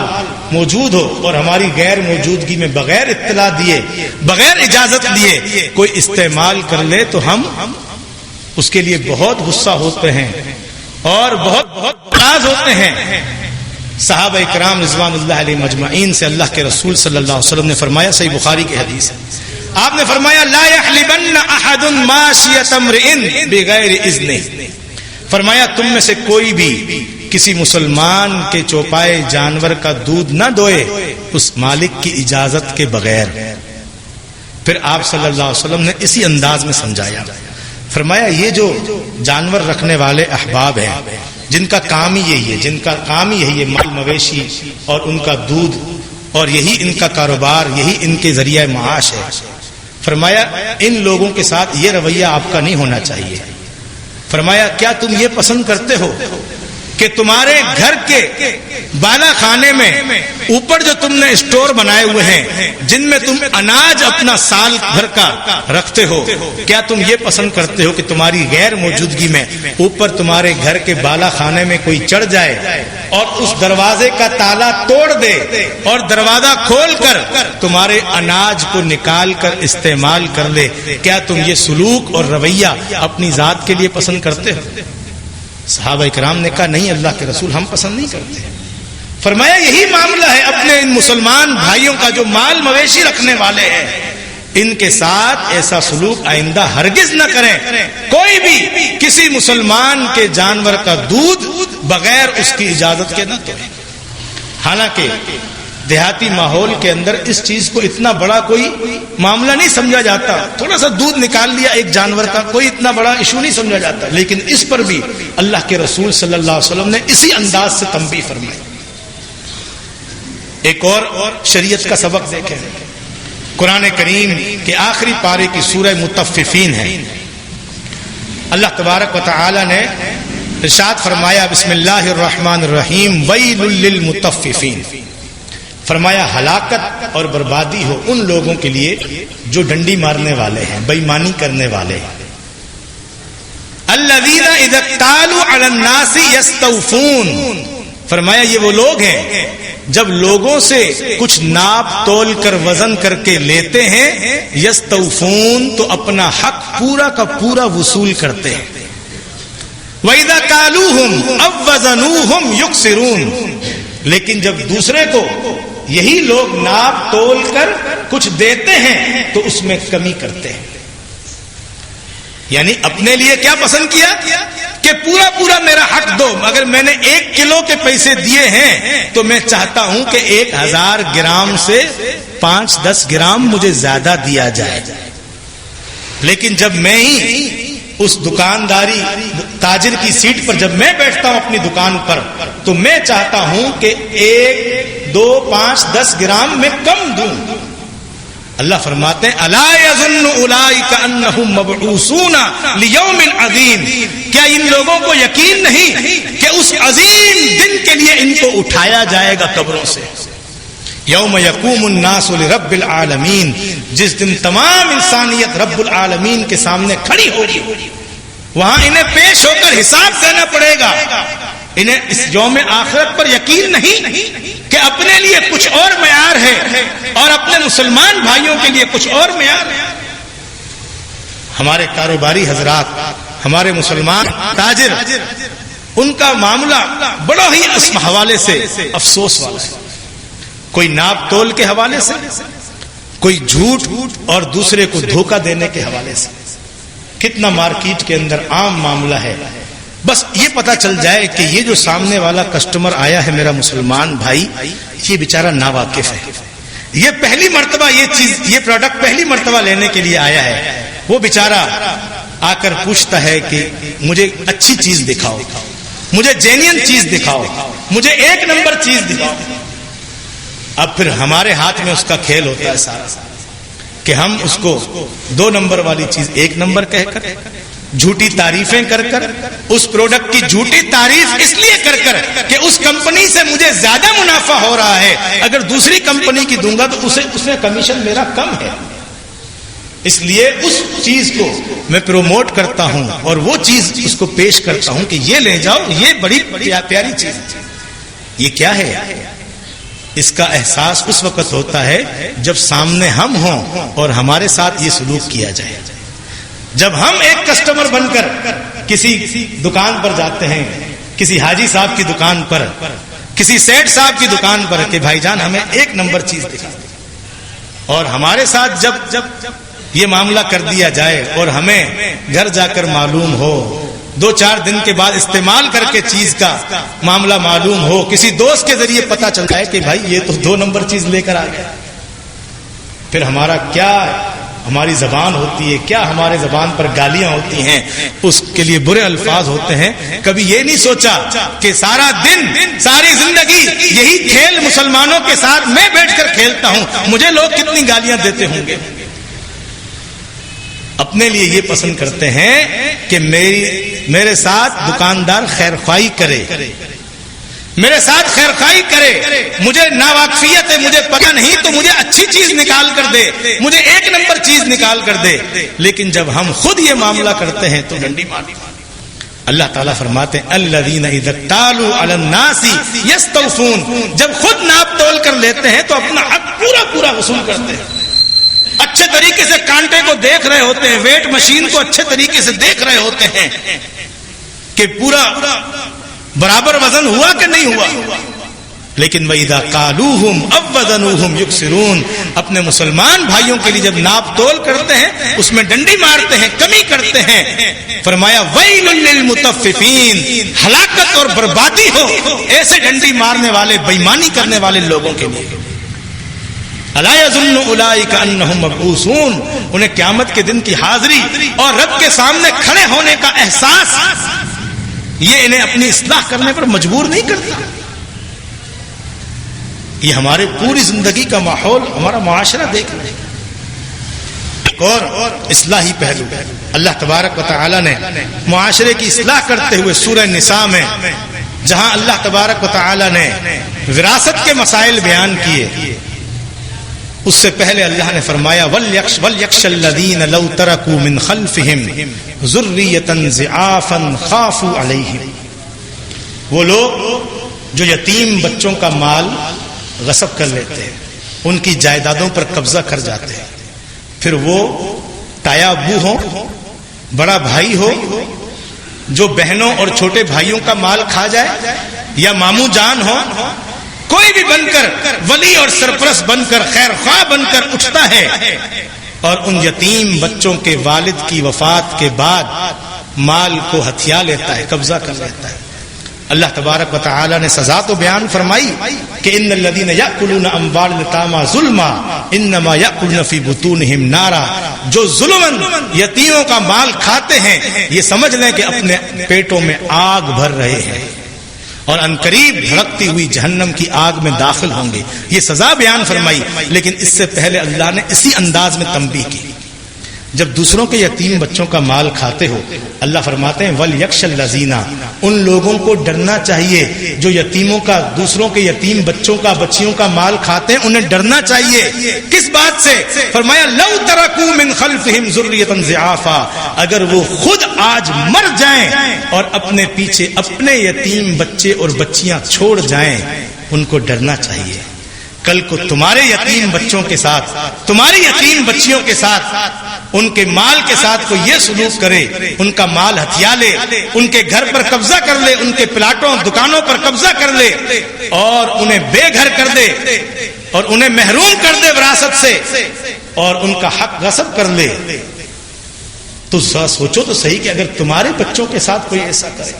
موجود ہو اور ہماری غیر موجودگی میں بغیر اطلاع دیے، بغیر اجازت لیے کوئی استعمال کر لے، تو ہم اس کے لیے بہت غصہ ہوتے ہیں اور بہت ناراض ہوتے ہیں۔ صحابہ کرام رضوان اللہ علیہم اجمعین سے اللہ کے رسول صلی اللہ علیہ وسلم نے فرمایا، صحیح بخاری کی حدیث ہے، آپ نے فرمایا لا يحلبن احد ماشية امرئ بغیر اذنہ، فرمایا تم میں سے کوئی بھی کسی مسلمان کے چوپائے جانور کا دودھ نہ دوئے اس مالک کی اجازت کے بغیر۔ پھر آپ صلی اللہ علیہ وسلم نے اسی انداز میں سمجھایا، فرمایا یہ جو جانور رکھنے والے احباب ہیں، جن کا کام ہی یہی ہے، مال مویشی اور ان کا دودھ، اور یہی ان کا کاروبار، یہی ان کے ذریعہ معاش ہے، فرمایا ان لوگوں کے ساتھ یہ رویہ آپ کا نہیں ہونا چاہیے۔ فرمایا کیا تم یہ پسند کرتے ہو کہ تمہارے گھر کے بالا خانے میں اوپر جو تم نے اسٹور بنائے ہوئے ہیں، جن میں تم اناج اپنا سال بھر کا رکھتے ہو، کیا تم یہ پسند کرتے ہو کہ تمہاری غیر موجودگی میں اوپر تمہارے گھر کے بالا خانے میں کوئی چڑھ جائے اور اس دروازے کا تالا توڑ دے اور دروازہ کھول کر تمہارے اناج کو نکال کر استعمال کر لے؟ کیا تم یہ سلوک اور رویہ اپنی ذات کے لیے پسند کرتے ہو؟ صحابہ کرام نے کہا نہیں اللہ کے رسول، ہم پسند نہیں کرتے۔ فرمایا یہی معاملہ ہے اپنے ان مسلمان بھائیوں کا جو مال مویشی رکھنے والے ہیں، ان کے ساتھ ایسا سلوک آئندہ ہرگز نہ کریں۔ کوئی بھی کسی مسلمان کے جانور کا دودھ بغیر اس کی اجازت کے نہ دوئے۔ حالانکہ دیہاتی ماحول کے اندر اس چیز کو اتنا بڑا کوئی معاملہ نہیں سمجھا جاتا، تھوڑا سا دودھ نکال لیا ایک جانور کا، کوئی اتنا بڑا ایشو نہیں سمجھا جاتا، لیکن اس پر بھی اللہ کے رسول صلی اللہ علیہ وسلم نے اسی انداز سے تنبیہ فرمائی۔ ایک اور شریعت کا سبق دیکھیں، قرآن کریم کے آخری پارے کی سورہ مطففین ہے، اللہ تبارک و تعالی نے ارشاد فرمایا بسم اللہ الرحمن الرحیم ویل للمطففین، فرمایا ہلاکت اور بربادی ہو ان لوگوں کے لیے جو ڈنڈی مارنے والے ہیں، بے ایمانی کرنے والے ہیں۔ الذین اذا اکتالوا علی الناس یستوفون، فرمایا یہ وہ لوگ ہیں جب لوگوں سے کچھ ناپ تول کر وزن کر کے لیتے ہیں، یستوفون تو اپنا حق پورا کا پورا وصول کرتے ہیں۔ وَإِذَا كَالُوهُمْ أَوْ وَزَنُوهُمْ يُخْسِرُونَ، لیکن جب دوسرے کو یہی لوگ ناپ تول کر کچھ دیتے ہیں تو اس میں کمی کرتے ہیں۔ یعنی اپنے لیے کیا پسند کیا کہ پورا پورا میرا حق دو، اگر میں نے 1 کلو کے پیسے دیے ہیں تو میں چاہتا ہوں کہ 1000 گرام سے 5-10 گرام مجھے زیادہ دیا جائے۔ لیکن جب میں ہی اس دکانداری تاجر کی سیٹ پر جب میں بیٹھتا ہوں اپنی دکان پر، تو میں چاہتا ہوں کہ 1, 2, 5, 10 گرام میں کم دوں۔ اللہ فرماتے ہیں الا یظن اولئک انہم مبعوثون لیوم عظیم، کیا ان لوگوں کو یقین نہیں کہ اس عظیم دن کے لیے ان کو اٹھایا جائے گا قبروں سے؟ یوم یقوم الناس لرب العالمین، جس دن تمام انسانیت رب العالمین کے سامنے کھڑی ہوگی، وہاں انہیں پیش ہو کر حساب دینا پڑے گا۔ انہیں اس یوم آخرت پر یقین نہیں کہ اپنے لیے کچھ اور معیار ہے اور اپنے مسلمان بھائیوں کے لیے کچھ اور معیار ہے۔ ہمارے کاروباری حضرات، ہمارے مسلمان تاجر، ان کا معاملہ بڑا ہی اس حوالے سے افسوس والا ہے، کوئی ناپ تول کے حوالے سے، کوئی جھوٹ اور دوسرے کو دھوکہ دینے کے حوالے سے۔ کتنا مارکیٹ کے اندر عام معاملہ ہے. بس یہ پتا چل جائے کہ یہ جو سامنے والا کسٹمر آیا ہے میرا مسلمان بھائی، یہ بیچارہ ناواقف ہے، یہ پہلی مرتبہ یہ پروڈکٹ پہلی مرتبہ لینے کے لیے آیا ہے. وہ بیچارہ آ کر پوچھتا ہے کہ مجھے اچھی چیز دکھاؤ، مجھے جینین چیز دکھاؤ، مجھے ایک نمبر چیز دکھاؤ. اب پھر ہمارے ہاتھ میں اس کا کھیل ہوتا ہے سارا کہ ہم اس کو 2 نمبر والی چیز 1 نمبر کہہ کر، جھوٹی تعریفیں کر کر، اس پروڈکٹ کی جھوٹی تعریف اس لیے کر کر کہ اس کمپنی سے مجھے زیادہ منافع ہو رہا ہے، اگر دوسری کمپنی کی دوں گا تو اس میں کمیشن میرا کم ہے، اس لیے اس چیز کو میں پروموٹ کرتا ہوں اور وہ چیز اس کو پیش کرتا ہوں کہ یہ لے جاؤ، یہ بڑی پیاری چیز ہے. یہ کیا ہے؟ اس کا احساس اس وقت ہوتا ہے جب سامنے ہم ہوں اور ہمارے ساتھ یہ سلوک کیا جائے. جب ہم ایک کسٹمر بن کر کسی دکان پر جاتے ہیں، کسی حاجی صاحب کی دکان پر، کسی سیٹ صاحب کی دکان پر کہ بھائی جان ہمیں 1 نمبر چیز دکھا، اور ہمارے ساتھ جب یہ معاملہ کر دیا جائے اور ہمیں گھر جا کر معلوم ہو، 2-4 دن کے بعد استعمال کر کے چیز کا معاملہ معلوم ہو، کسی دوست کے ذریعے پتا چل جائے کہ بھائی یہ تو 2 نمبر چیز لے کر آ گیا، پھر ہماری زبان ہوتی ہے کیا، ہمارے زبان پر گالیاں ہوتی ہیں، اس کے لیے برے الفاظ ہوتے ہیں. کبھی یہ نہیں سوچا کہ سارا دن ساری زندگی یہی کھیل مسلمانوں کے ساتھ میں بیٹھ کر کھیلتا ہوں، مجھے لوگ کتنی گالیاں دیتے ہوں گے. اپنے لیے یہ پسند کرتے ہیں کہ میرے ساتھ دکاندار خیرخواہی کرے، میرے ساتھ خیرخواہی کرے، مجھے ناواقفیت ہے، مجھے پتہ نہیں تو مجھے اچھی چیز نکال کر دے، مجھے 1 نمبر چیز نکال کر دے. لیکن جب ہم خود یہ معاملہ کرتے ہیں تو ڈنڈی مارتے. اللہ تعالیٰ فرماتے ہیں الذین اذا اکتالوا علی الناس یستوفون، جب خود ناپ تول کر لیتے ہیں تو اپنا حق پورا وصول کرتے ہیں. اچھے طریقے سے کانٹے کو دیکھ رہے ہوتے ہیں، ویٹ مشین کو اچھے طریقے سے دیکھ رہے ہوتے ہیں کہ پورا برابر وزن ہوا کہ نہیں ہوا. لیکن وَإِذَا قَالُوهُمْ أَوْ وَزَنُوهُمْ يُكْسِرُونَ، اپنے مسلمان بھائیوں کے لیے جب ناپ تول کرتے ہیں اس میں ڈنڈی مارتے ہیں، کمی کرتے ہیں. فرمایا وَيْلٌ لِّلْمُطَفِّفِينَ، ہلاکت اور بربادی ہو ایسے ڈنڈی مارنے والے، بےایمانی کرنے والے لوگوں کے لیے. الا یظن اولئک انہم مبعوثون، انہیں قیامت کے دن کی حاضری اور رب کے سامنے کھڑے ہونے کا احساس یہ انہیں اپنی اصلاح کرنے پر مجبور نہیں کرتا. یہ ہمارے پوری زندگی کا ماحول، ہمارا معاشرہ دیکھ رہے. ایک اور اصلاحی پہلو اللہ تبارک و تعالی نے معاشرے کی اصلاح کرتے ہوئے سورہ نساء میں جہاں اللہ تبارک و تعالی نے وراثت کے مسائل بیان کیے، اس سے پہلے اللہ نے فرمایا وَلْيَخْشَ الَّذِينَ لَوْ تَرَكُوا مِنْ خَلْفِهِمْ ذُرِّيَّةً ضِعَافًا خَافُوا عَلَيْهِمْ، وہ لوگ جو یتیم بچوں کا مال غصب کر لیتے ہیں، ان کی جائیدادوں پر قبضہ کر جاتے ہیں، پھر وہ تایا ابو ہو، بڑا بھائی ہو، جو بہنوں اور چھوٹے بھائیوں کا مال کھا جائے، یا ماموں جان ہو، کوئی بھی بن کر ولی اور سرپرست بن کر خیر خواہ بن کر اٹھتا ہے اور ان یتیم بچوں کے والد کی وفات کے بعد مال کو ہتھیا لیتا ہے، قبضہ کر لیتا ہے. اللہ تبارک و تعالی نے سزا تو بیان فرمائی کہ ان الذين ياكلون اموال اليتامى ظلما انما ياكلون في بطونهم نارا، جو ظلماً یتیموں کا مال کھاتے ہیں یہ سمجھ لیں کہ اپنے پیٹوں میں آگ بھر رہے ہیں اور عنقریب بھڑکتی ہوئی جہنم کی آگ میں داخل ہوں گے. یہ سزا بیان فرمائی، لیکن اس سے پہلے اللہ نے اسی انداز میں تنبیہ کی. جب دوسروں کے یتیم بچوں کا مال کھاتے ہو، اللہ فرماتے ہیں وَلْيَخْشَ الَّذِينَ، ان لوگوں کو ڈرنا چاہیے جو یتیموں کا، دوسروں کے یتیم بچوں کا، بچیوں کا مال کھاتے ہیں، انہیں ڈرنا چاہیے. کس بات سے؟ فرمایا لَوْ تَرَكُوا مِنْ خَلْفِهِمْ ذُرِّيَّةً ضِعَافًا، اگر وہ خود آج مر جائیں اور اپنے پیچھے اپنے یتیم بچے اور بچیاں چھوڑ جائیں، ان کو ڈرنا چاہیے. کل کو تمہارے یتیم بچوں کے ساتھ، تمہاری یتیم بچیوں کے ساتھ، ان کے مال کے ساتھ کوئی یہ سلوک کرے، ان کا مال ہتھیا لے، ان کے گھر پر قبضہ کر لے، ان کے پلاٹوں دکانوں پر قبضہ کر لے اور انہیں بے گھر کر دے اور انہیں محروم کر دے وراثت سے اور ان کا حق غصب کر لے، تو سوچو تو صحیح کہ اگر تمہارے بچوں کے ساتھ کوئی ایسا کرے،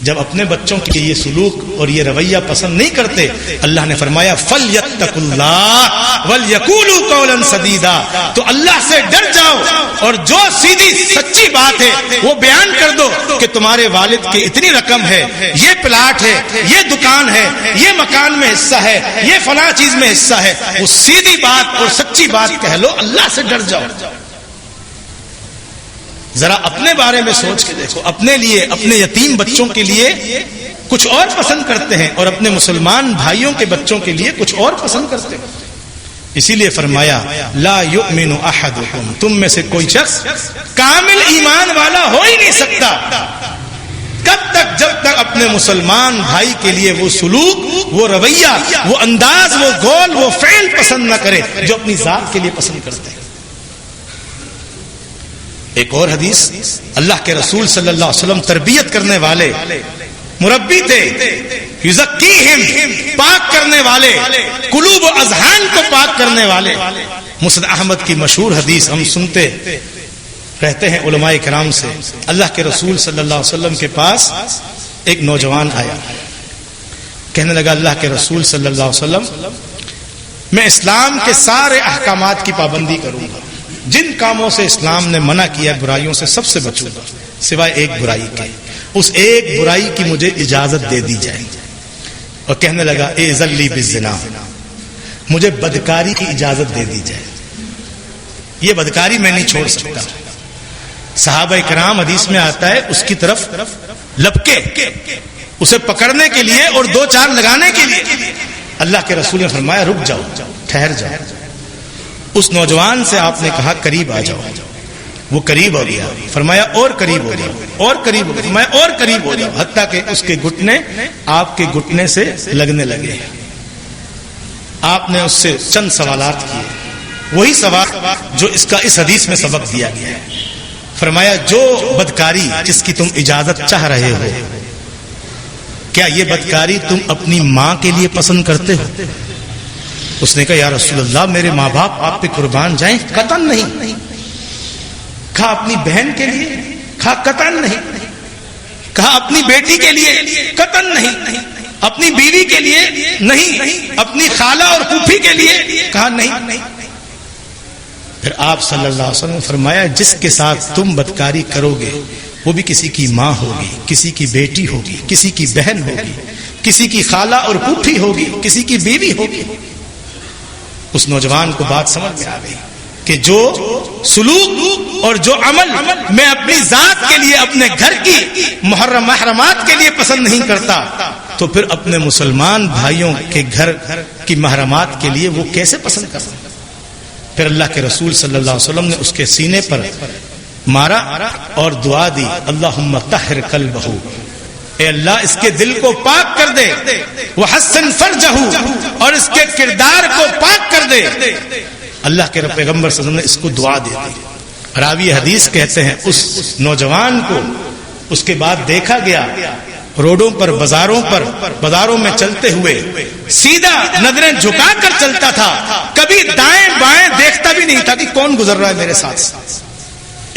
جب اپنے بچوں کے یہ سلوک اور یہ رویہ پسند نہیں کرتے، اللہ نے فرمایا فَلْيَتَّقُوا اللَّهَ وَلْيَقُولُوا قَوْلًا سَدِيدًا، تو اللہ سے ڈر جاؤ اور جو سیدھی سچی بات ہے وہ بیان کر دو کہ تمہارے والد کی اتنی رقم ہے، یہ پلاٹ ہے، یہ دکان ہے، یہ مکان میں حصہ ہے، یہ فلاں چیز میں حصہ ہے، وہ سیدھی بات اور سچی بات کہہ لو، اللہ سے ڈر جاؤ۔ ذرا اپنے بارے میں سوچ کے دیکھو، اپنے لیے، اپنے یتیم بچوں کے لیے کچھ اور پسند کرتے ہیں اور اپنے مسلمان بھائیوں کے بچوں کے لیے کچھ اور پسند کرتے ہیں۔ اسی لیے فرمایا لا یؤمن احدکم، تم میں سے کوئی شخص کامل ایمان والا ہو ہی نہیں سکتا کب تک، جب تک اپنے مسلمان بھائی کے لیے وہ سلوک، وہ رویہ، وہ انداز، وہ گول، وہ فعل پسند نہ کرے جو اپنی ذات کے لیے پسند کرتے ہیں۔ ایک اور حدیث، اللہ کے رسول صلی اللہ علیہ وسلم تربیت کرنے والے مربی تھے، یزکیہم، پاک کرنے والے، قلوب و اذہان کو پاک کرنے والے۔ مسند احمد کی مشہور حدیث ہم سنتے رہتے ہیں علماء کرام سے، اللہ کے رسول صلی اللہ علیہ وسلم کے پاس ایک نوجوان آیا، کہنے لگا اللہ کے رسول صلی اللہ علیہ وسلم میں اسلام کے سارے احکامات کی پابندی کروں گا، جن کاموں سے اسلام نے منع کیا برائیوں سے سب سے بچوں گا سوائے ایک برائی کے، اس ایک برائی کی مجھے اجازت دے دی جائے۔ اور کہنے لگا اذن لی بالزنا، مجھے بدکاری کی اجازت دے دی جائے، یہ بدکاری میں نہیں چھوڑ سکتا۔ صحابہ کرام، حدیث میں آتا ہے، اس کی طرف لپکے اسے پکڑنے کے لیے اور دو چار لگانے کے لیے، اللہ کے رسول نے فرمایا رک جاؤ، ٹھہر جاؤ۔ اس نوجوان سے آپ نے کہا قریب آ جاؤ، وہ قریب ہو گیا، فرمایا اور قریب ہو جاؤ، اور قریب ہو گیا، فرمایا اور قریب ہو جاؤ، حتیٰ کہ اس کے گھٹنے آپ کے گھٹنے سے لگنے لگے۔ آپ نے اس سے چند سوالات کیے، وہی سوال جو اس حدیث میں سبق دیا گیا ہے۔ فرمایا جو بدکاری جس کی تم اجازت چاہ رہے ہو، کیا یہ بدکاری تم اپنی ماں کے لیے پسند کرتے ہو؟ اس نے کہا یا رسول اللہ میرے ماں باپ آپ پہ قربان جائیں، قطعاً نہیں۔ کہا اپنی بہن کے لیے؟ کہا قطعاً نہیں۔ کہا اپنی بیٹی کے لیے؟ قطعاً نہیں۔ اپنی بیوی کے لیے؟ نہیں۔ اپنی خالہ اور پھوپھی کے لیے؟ کہا نہیں۔ پھر آپ صلی اللہ علیہ وسلم نے فرمایا جس کے ساتھ تم بدکاری کرو گے وہ بھی کسی کی ماں ہوگی، کسی کی بیٹی ہوگی، کسی کی بہن ہوگی، کسی کی خالہ اور پھوپھی ہوگی، کسی کی بیوی ہوگی۔ اس نوجوان کو بات سمجھ میں آ گئی کہ جو سلوک اور جو عمل میں اپنی ذات کے لیے، اپنے گھر کی محرمات کے لیے پسند نہیں کرتا، تو پھر اپنے مسلمان بھائیوں کے گھر کی محرمات کے لیے وہ کیسے پسند کرتا؟ پھر اللہ کے رسول صلی اللہ علیہ وسلم نے اس کے سینے پر مارا اور دعا دی اللہم طہر قلبہ، اے اللہ اس کے دل کو پاک کر دے، وحسن فرجہ، اور اس کے کردار کو پاک کر دے۔ اللہ کے پیغمبر صلی اللہ علیہ وسلم نے اس کو دعا دے دی۔ راوی حدیث کہتے ہیں اس نوجوان کو اس کے بعد دیکھا گیا روڈوں پر، بازاروں میں چلتے ہوئے سیدھا نظریں جھکا کر چلتا تھا، کبھی دائیں بائیں دیکھتا بھی نہیں تھا کہ کون گزر رہا ہے میرے ساتھ۔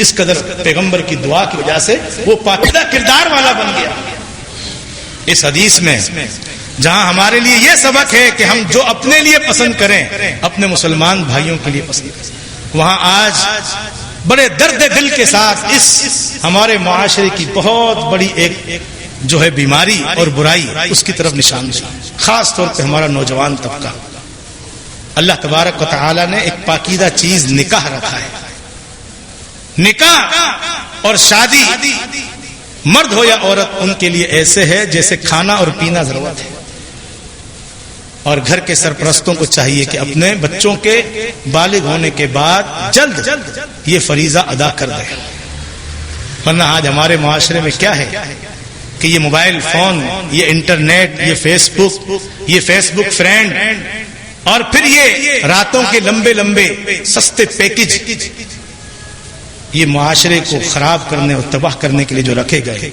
اس قدر پیغمبر کی دعا کی وجہ سے وہ پاکیزہ کردار والا بن گیا۔ اس حدیث میں جہاں ہمارے لیے یہ سبق ہے کہ ہم جو اپنے لیے پسند کریں اپنے مسلمان بھائیوں کے لیے پسند کریں، وہاں آج بڑے درد دل کے ساتھ اس ہمارے معاشرے کی بہت بڑی ایک جو ہے بیماری اور برائی اس کی طرف نشان ہے، خاص طور پہ ہمارا نوجوان طبقہ۔ اللہ تبارک و تعالی نے ایک پاکیزہ چیز نکاح رکھا ہے۔ نکاح اور شادی مرد ہو یا عورت ان کے لیے ایسے ہے جیسے کھانا اور پینا ضرورت ہے، اور گھر کے سرپرستوں کو چاہیے کہ اپنے بچوں کے بالغ ہونے کے بعد جلد یہ فریضہ ادا کر دیں، ورنہ آج ہمارے معاشرے میں کیا ہے کہ یہ موبائل فون، یہ انٹرنیٹ، یہ فیس بک فرینڈ، اور پھر یہ راتوں کے لمبے سستے پیکج، یہ معاشرے کو خراب کرنے اور تباہ کرنے کے لیے جو رکھے گئے۔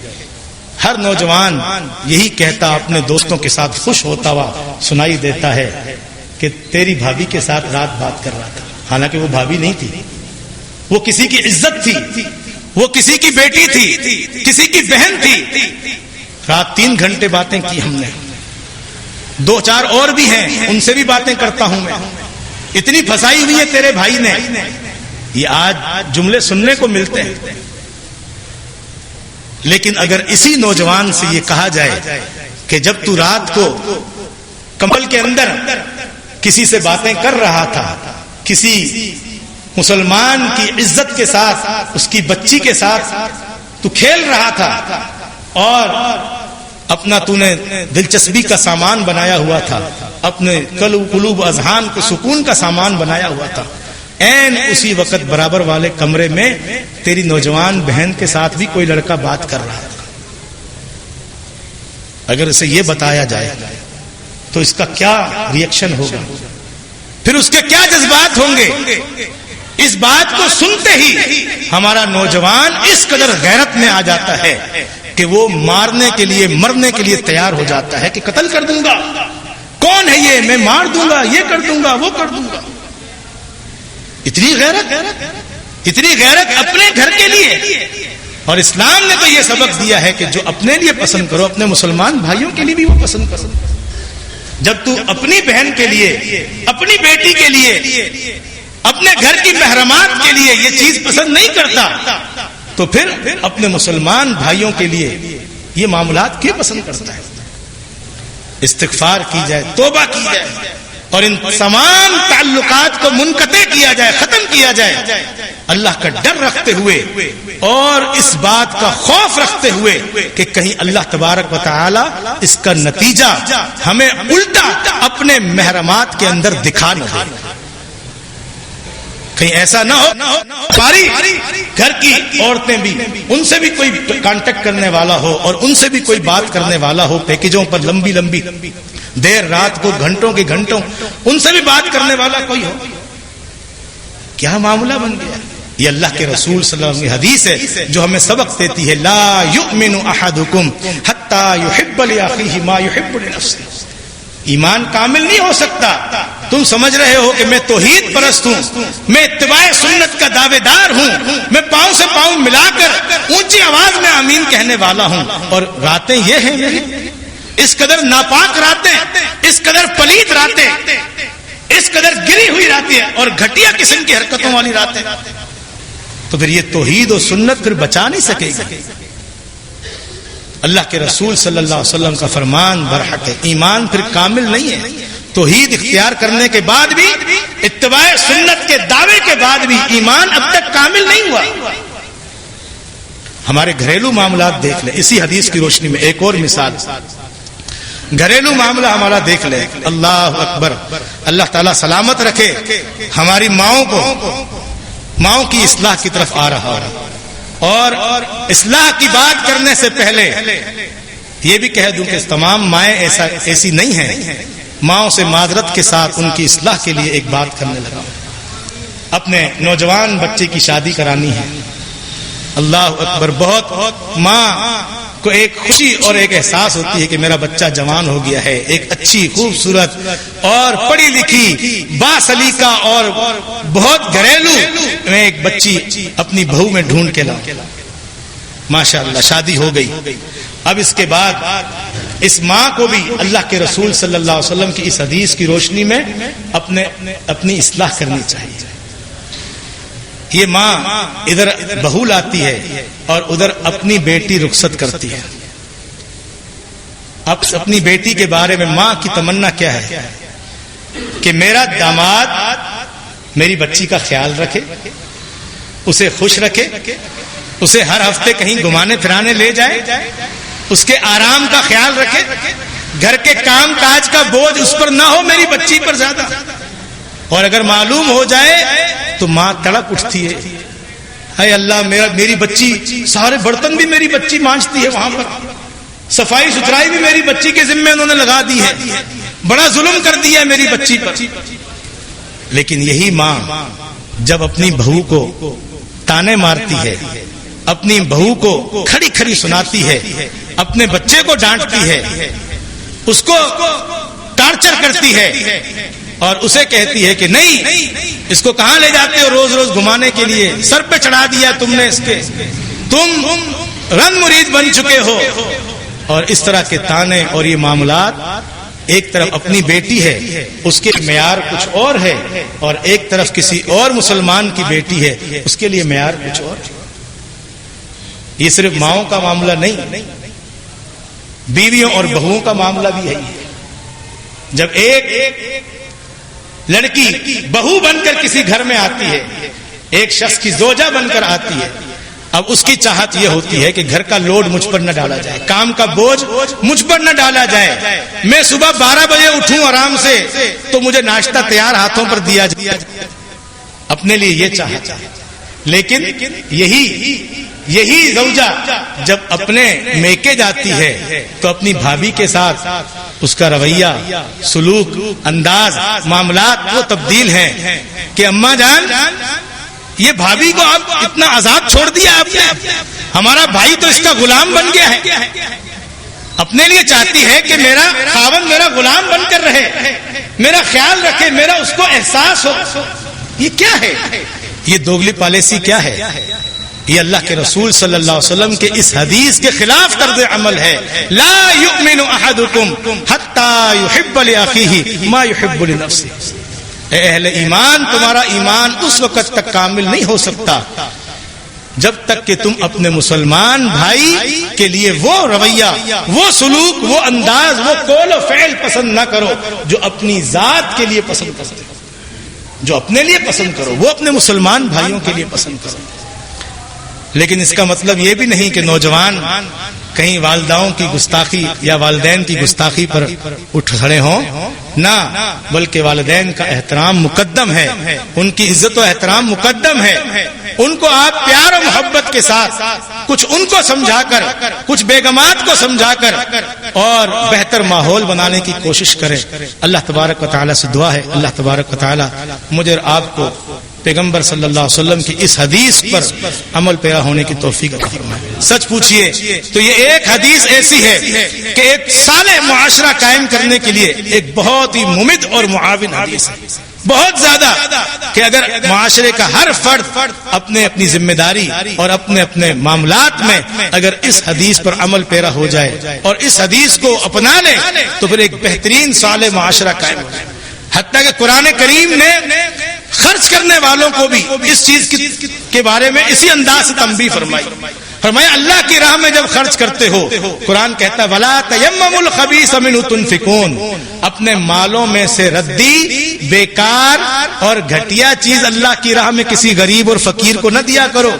ہر نوجوان یہی کہتا اپنے دوستوں کے ساتھ خوش ہوتا ہوا سنائی دیتا ہے کہ تیری بھابھی کے ساتھ رات بات کر رہا تھا، حالانکہ وہ بھابھی نہیں تھی، وہ کسی کی عزت تھی، وہ کسی کی بیٹی تھی، کسی کی بہن تھی، رات 3 گھنٹے باتیں کی ہم نے، 2-4 اور بھی ہیں ان سے بھی باتیں کرتا ہوں میں، اتنی پھنسائی ہوئی ہے تیرے بھائی نے. یہ آج جملے سننے کو ملتے ہیں. لیکن اگر اسی نوجوان سے یہ کہا جائے کہ جب تو رات کو کمبل کے اندر کسی سے باتیں کر رہا تھا، کسی مسلمان کی عزت کے ساتھ، اس کی بچی کے ساتھ تو کھیل رہا تھا اور اپنا تو نے دلچسپی کا سامان بنایا ہوا تھا، اپنے قلوب اذہان کو سکون کا سامان بنایا ہوا تھا، این اسی وقت برابر والے کمرے میں تیری نوجوان بہن کے ساتھ بھی کوئی لڑکا بات کر رہا تھا. اگر اسے یہ بتایا جائے تو اس کا کیا ری ایکشن ہوگا، پھر اس کے کیا جذبات ہوں گے. اس بات کو سنتے ہی ہمارا نوجوان اس قدر غیرت میں آ جاتا ہے کہ وہ مارنے کے لیے، مرنے کے لیے تیار ہو جاتا ہے کہ قتل کر دوں گا، کون ہے یہ، میں مار دوں گا، یہ کر دوں گا، وہ کر دوں گا. اتنی غیرت اپنے گھر کے لیے. اور اسلام نے تو یہ سبق دیا ہے کہ جو اپنے لیے پسند کرو، اپنے مسلمان بھائیوں کے لیے بھی وہ پسند کرو. جب تو اپنی بہن کے لیے، اپنی بیٹی کے لیے، اپنے گھر کی محرمات کے لیے یہ چیز پسند نہیں کرتا تو پھر اپنے مسلمان بھائیوں کے لیے یہ معاملات کیوں پسند کرتا ہے؟ استغفار کی جائے، توبہ کی جائے اور ان تمام تعلقات کو منقطع کیا جائے، ختم کیا جائے، اللہ کا ڈر رکھتے ہوئے اور اس بات کا خوف رکھتے ہوئے کہ کہیں اللہ تبارک و تعالی اس کا نتیجہ ہمیں الٹا اپنے محرمات کے اندر دکھا نہ دے. کہیں ایسا نہ ہو ہماری گھر کی عورتیں بھی، ان سے بھی کوئی کانٹیکٹ کرنے والا ہو اور ان سے بھی کوئی بات کرنے والا ہو، پیکجوں پر لمبی لمبی دیر رات کو گھنٹوں کے گھنٹوں ان سے بھی بات کرنے والا کوئی ہو. کیا معاملہ بن گیا. یہ اللہ کے رسول صلی اللہ علیہ وسلم کی حدیث ہے جو ہمیں سبق دیتی ہے، لا یؤمن احدکم حتی یحب لاخیہ ما یحب لنفسہ. ایمان کامل نہیں ہو سکتا. تم سمجھ رہے ہو کہ میں توحید پرست ہوں، میں اتباع سنت کا دعوے دار ہوں، میں پاؤں سے پاؤں ملا کر اونچی آواز میں آمین کہنے والا ہوں، اور راتیں یہ ہیں میری، اس قدر ناپاک راتیں، اس قدر پلیت راتیں، اس قدر گری ہوئی راتیں اور گھٹیا قسم کی حرکتوں والی راتیں، تو پھر یہ توحید و سنت پھر بچا نہیں سکے گی. اللہ کے رسول صلی اللہ علیہ وسلم کا فرمان برحق ہے، ایمان پھر کامل نہیں ہے. توحید اختیار کرنے کے بعد بھی، اتباع سنت کے دعوے کے بعد بھی ایمان اب تک کامل نہیں ہوا. ہمارے گھریلو معاملات دیکھ لیں اسی حدیث کی روشنی میں. ایک اور مثال، گھریلو معاملہ ہمارا دیکھ لیں. اللہ اکبر، اللہ تعالیٰ سلامت رکھے ہماری ماؤں کو، ماؤں کی اصلاح کی طرف آ رہا ہے. اور اصلاح کی بات کرنے سے پہلے یہ بھی کہہ دوں کہ تمام مائیں ایسی نہیں ہیں. ماؤں سے معذرت کے ساتھ ان کی اصلاح کے لیے ایک بات کرنے لگا. اپنے نوجوان بچے کی شادی کرانی ہے. اللہ اکبر، بہت ماں کو ایک خوشی اور ایک احساس ہوتی ہے کہ میرا بچہ جوان ہو گیا ہے، ایک اچھی خوبصورت اور پڑھی لکھی باسلیقہ اور بہت گھریلو میں ایک بچی اپنی بہو میں ڈھونڈ کے لا. ماشاءاللہ شادی ہو گئی. اب اس کے بعد اس ماں کو بھی اللہ کے رسول صلی اللہ علیہ وسلم کی اس حدیث کی روشنی میں اپنی اصلاح کرنی چاہیے. یہ ماں ادھر بہو لاتی ہے اور ادھر اپنی بیٹی رخصت کرتی ہے. اب اپنی بیٹی کے بارے میں ماں کی تمنا کیا ہے کہ میرا داماد میری بچی کا خیال رکھے، اسے خوش رکھے، اسے ہر ہفتے کہیں گھمانے پھرانے لے جائے، اس کے آرام کا خیال رکھے، گھر کے کام کاج کا بوجھ اس پر نہ ہو میری بچی پر زیادہ. اور اگر معلوم ہو جائے تو ماں تڑپ اٹھتی ہے، اے اللہ میری بچی، سارے برتن بھی میری بچی مانجتی ہے، وہاں پر صفائی ستھرائی بھی میری بچی کے ذمے انہوں نے لگا دی ہے، بڑا ظلم کر دیا ہے میری بچی پر. لیکن یہی ماں جب اپنی بہو کو تانے مارتی ہے، اپنی بہو کو کھڑی کھڑی سناتی ہے، اپنے بچے کو ڈانٹتی ہے، اس کو ٹارچر کرتی ہے اور اسے کہتی ہے کہ نہیں، اس کو کہاں لے جاتے ہو روز روز گھمانے کے لیے، سر پہ چڑھا دیا تم نے اس کے، تم رن مرید بن چکے ہو. اور اس طرح کے تانے اور یہ معاملات، ایک طرف اپنی بیٹی ہے اس کے معیار کچھ اور ہے، اور ایک طرف کسی اور مسلمان کی بیٹی ہے اس کے لیے معیار کچھ اور ہے. یہ صرف ماؤں کا معاملہ نہیں، بیویوں اور بہوؤں کا معاملہ بھی ہے. جب ایک لڑکی بہو بن کر کسی گھر میں آتی ہے، ایک شخص کی زوجہ بن کر آتی ہے، اب اس کی چاہت یہ ہوتی ہے کہ گھر کا لوڈ مجھ پر نہ ڈالا جائے، کام کا بوجھ مجھ پر نہ ڈالا جائے. میں صبح 12 بجے اٹھوں آرام سے تو مجھے ناشتہ تیار ہاتھوں پر دیا جائے. اپنے لیے یہ چاہت. لیکن یہی زوجہ جب اپنے میکے جاتی ہے تو اپنی بھابھی کے ساتھ اس کا رویہ، سلوک، انداز، معاملات وہ تبدیل ہیں کہ اماں جان یہ بھابھی کو آپ اتنا عذاب چھوڑ دیا آپ نے، ہمارا بھائی تو اس کا غلام بن گیا ہے. اپنے لیے چاہتی ہے کہ میرا خاوند میرا غلام بن کر رہے، میرا خیال رکھے، میرا اس کو احساس ہو. یہ کیا ہے؟ یہ دوگلی پالیسی کیا ہے؟ یہ اللہ کے رسول صلی اللہ علیہ وسلم کے اس حدیث کے خلاف طرز عمل ہے. لا یؤمن احدکم حتی یحب لاخیہ ما یحب لنفسہ. اے اہل ایمان، تمہارا ایمان اس وقت تک کامل نہیں ہو سکتا جب تک کہ تم اپنے مسلمان بھائی کے لیے وہ رویہ، وہ سلوک، وہ انداز، وہ قول و فعل پسند نہ کرو جو اپنی ذات کے لیے پسند کرتے ہو. جو اپنے لیے پسند کرو وہ اپنے مسلمان بھائیوں کے لیے پسند کرو. لیکن اس کا مطلب یہ بھی نہیں کہ نوجوان کہیں والداؤں کی گستاخی یا والدین کی گستاخی پر اٹھ کھڑے ہوں، نہ، بلکہ والدین کا احترام مقدم ہے، ان کی عزت و احترام مقدم ہے. ان کو آپ پیار و محبت کے ساتھ کچھ ان کو سمجھا کر، کچھ بیگمات کو سمجھا کر اور بہتر ماحول بنانے کی کوشش کریں. اللہ تبارک و تعالیٰ سے دعا ہے اللہ تبارک و تعالیٰ مجھے اور آپ کو پیغمبر صلی اللہ علیہ وسلم کی اس حدیث پر عمل پیرا ہونے کی توفیق عطا فرمائے. سچ پوچھئے تو یہ ایک حدیث ایسی ہے کہ ایک صالح معاشرہ قائم کرنے کے لیے ایک بہت ہی ممد اور معاون حدیث ہے، بہت زیادہ، کہ اگر معاشرے کا ہر فرد اپنی ذمہ داری اور اپنے معاملات میں اگر اس حدیث پر عمل پیرا ہو جائے اور اس حدیث کو اپنا لے تو پھر ایک بہترین صالح معاشرہ قائم ہو جائے. حتیٰ کہ قرآن کریم نے خرچ کرنے والوں کو بھی اس چیز کے بارے میں اسی انداز سے تنبیہ فرمایا اللہ کی راہ میں جب خرچ کرتے ہو، قرآن کہتا ہے وَلَا تَيَمَّمُوا الْخَبِيثَ مِنْهُ تُنْفِقُونَ. اپنے مالوں میں سے ردی، بیکار اور گھٹیا چیز اللہ کی راہ میں کسی غریب اور فقیر کو نہ دیا کرو.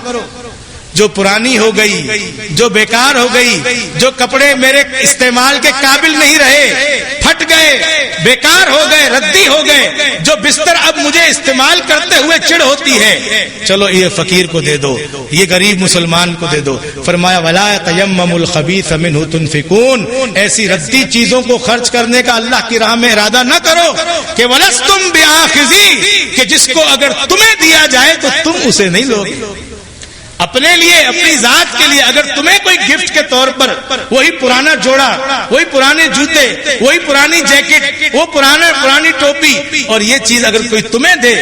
جو پرانی ہو گئی، جو بیکار ہو گئی، جو کپڑے میرے استعمال کے قابل نہیں رہے، پھٹ گئے، بیکار ہو گئے، ردی ہو گئے، جو بستر اب مجھے استعمال کرتے ہوئے چڑ ہوتی ہے، چلو یہ فقیر کو دے دو، یہ غریب مسلمان کو دے دو. فرمایا وَلَا تَيَمَّمُوا الْخَبِيثَ مِنْهُ تُنْفِقُونَ. ایسی ردی چیزوں کو خرچ کرنے کا اللہ کی راہ میں ارادہ نہ کرو کہ وَلَسْتُمْ بِآخِذِيهِ، کہ جس کو اگر تمہیں دیا جائے تو تم اسے نہیں لوگے. اپنے لیے، اپنی ذات کے لیے اگر تمہیں کوئی گفٹ کے طور پر وہی پرانا جوڑا، وہی پرانے جوتے، وہی پرانی جیکٹ، وہ پرانی ٹوپی اور یہ چیز اگر کوئی تمہیں دے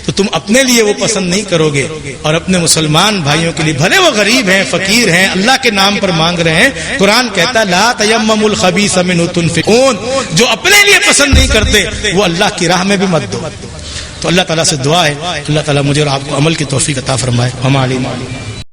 تو تم اپنے لیے وہ پسند نہیں کرو گے. اور اپنے مسلمان بھائیوں کے لیے، بھلے وہ غریب ہیں، فقیر ہیں، اللہ کے نام پر مانگ رہے ہیں، قرآن کہتا ہے لا تیمموا الخبیث منہ تنفقون. جو اپنے لیے پسند نہیں کرتے وہ اللہ کی راہ میں بھی مت دو. تو اللہ تعالیٰ سے دعا ہے اللہ تعالیٰ مجھے اور آپ کو عمل کی توفیق عطا فرمائے. ہمارے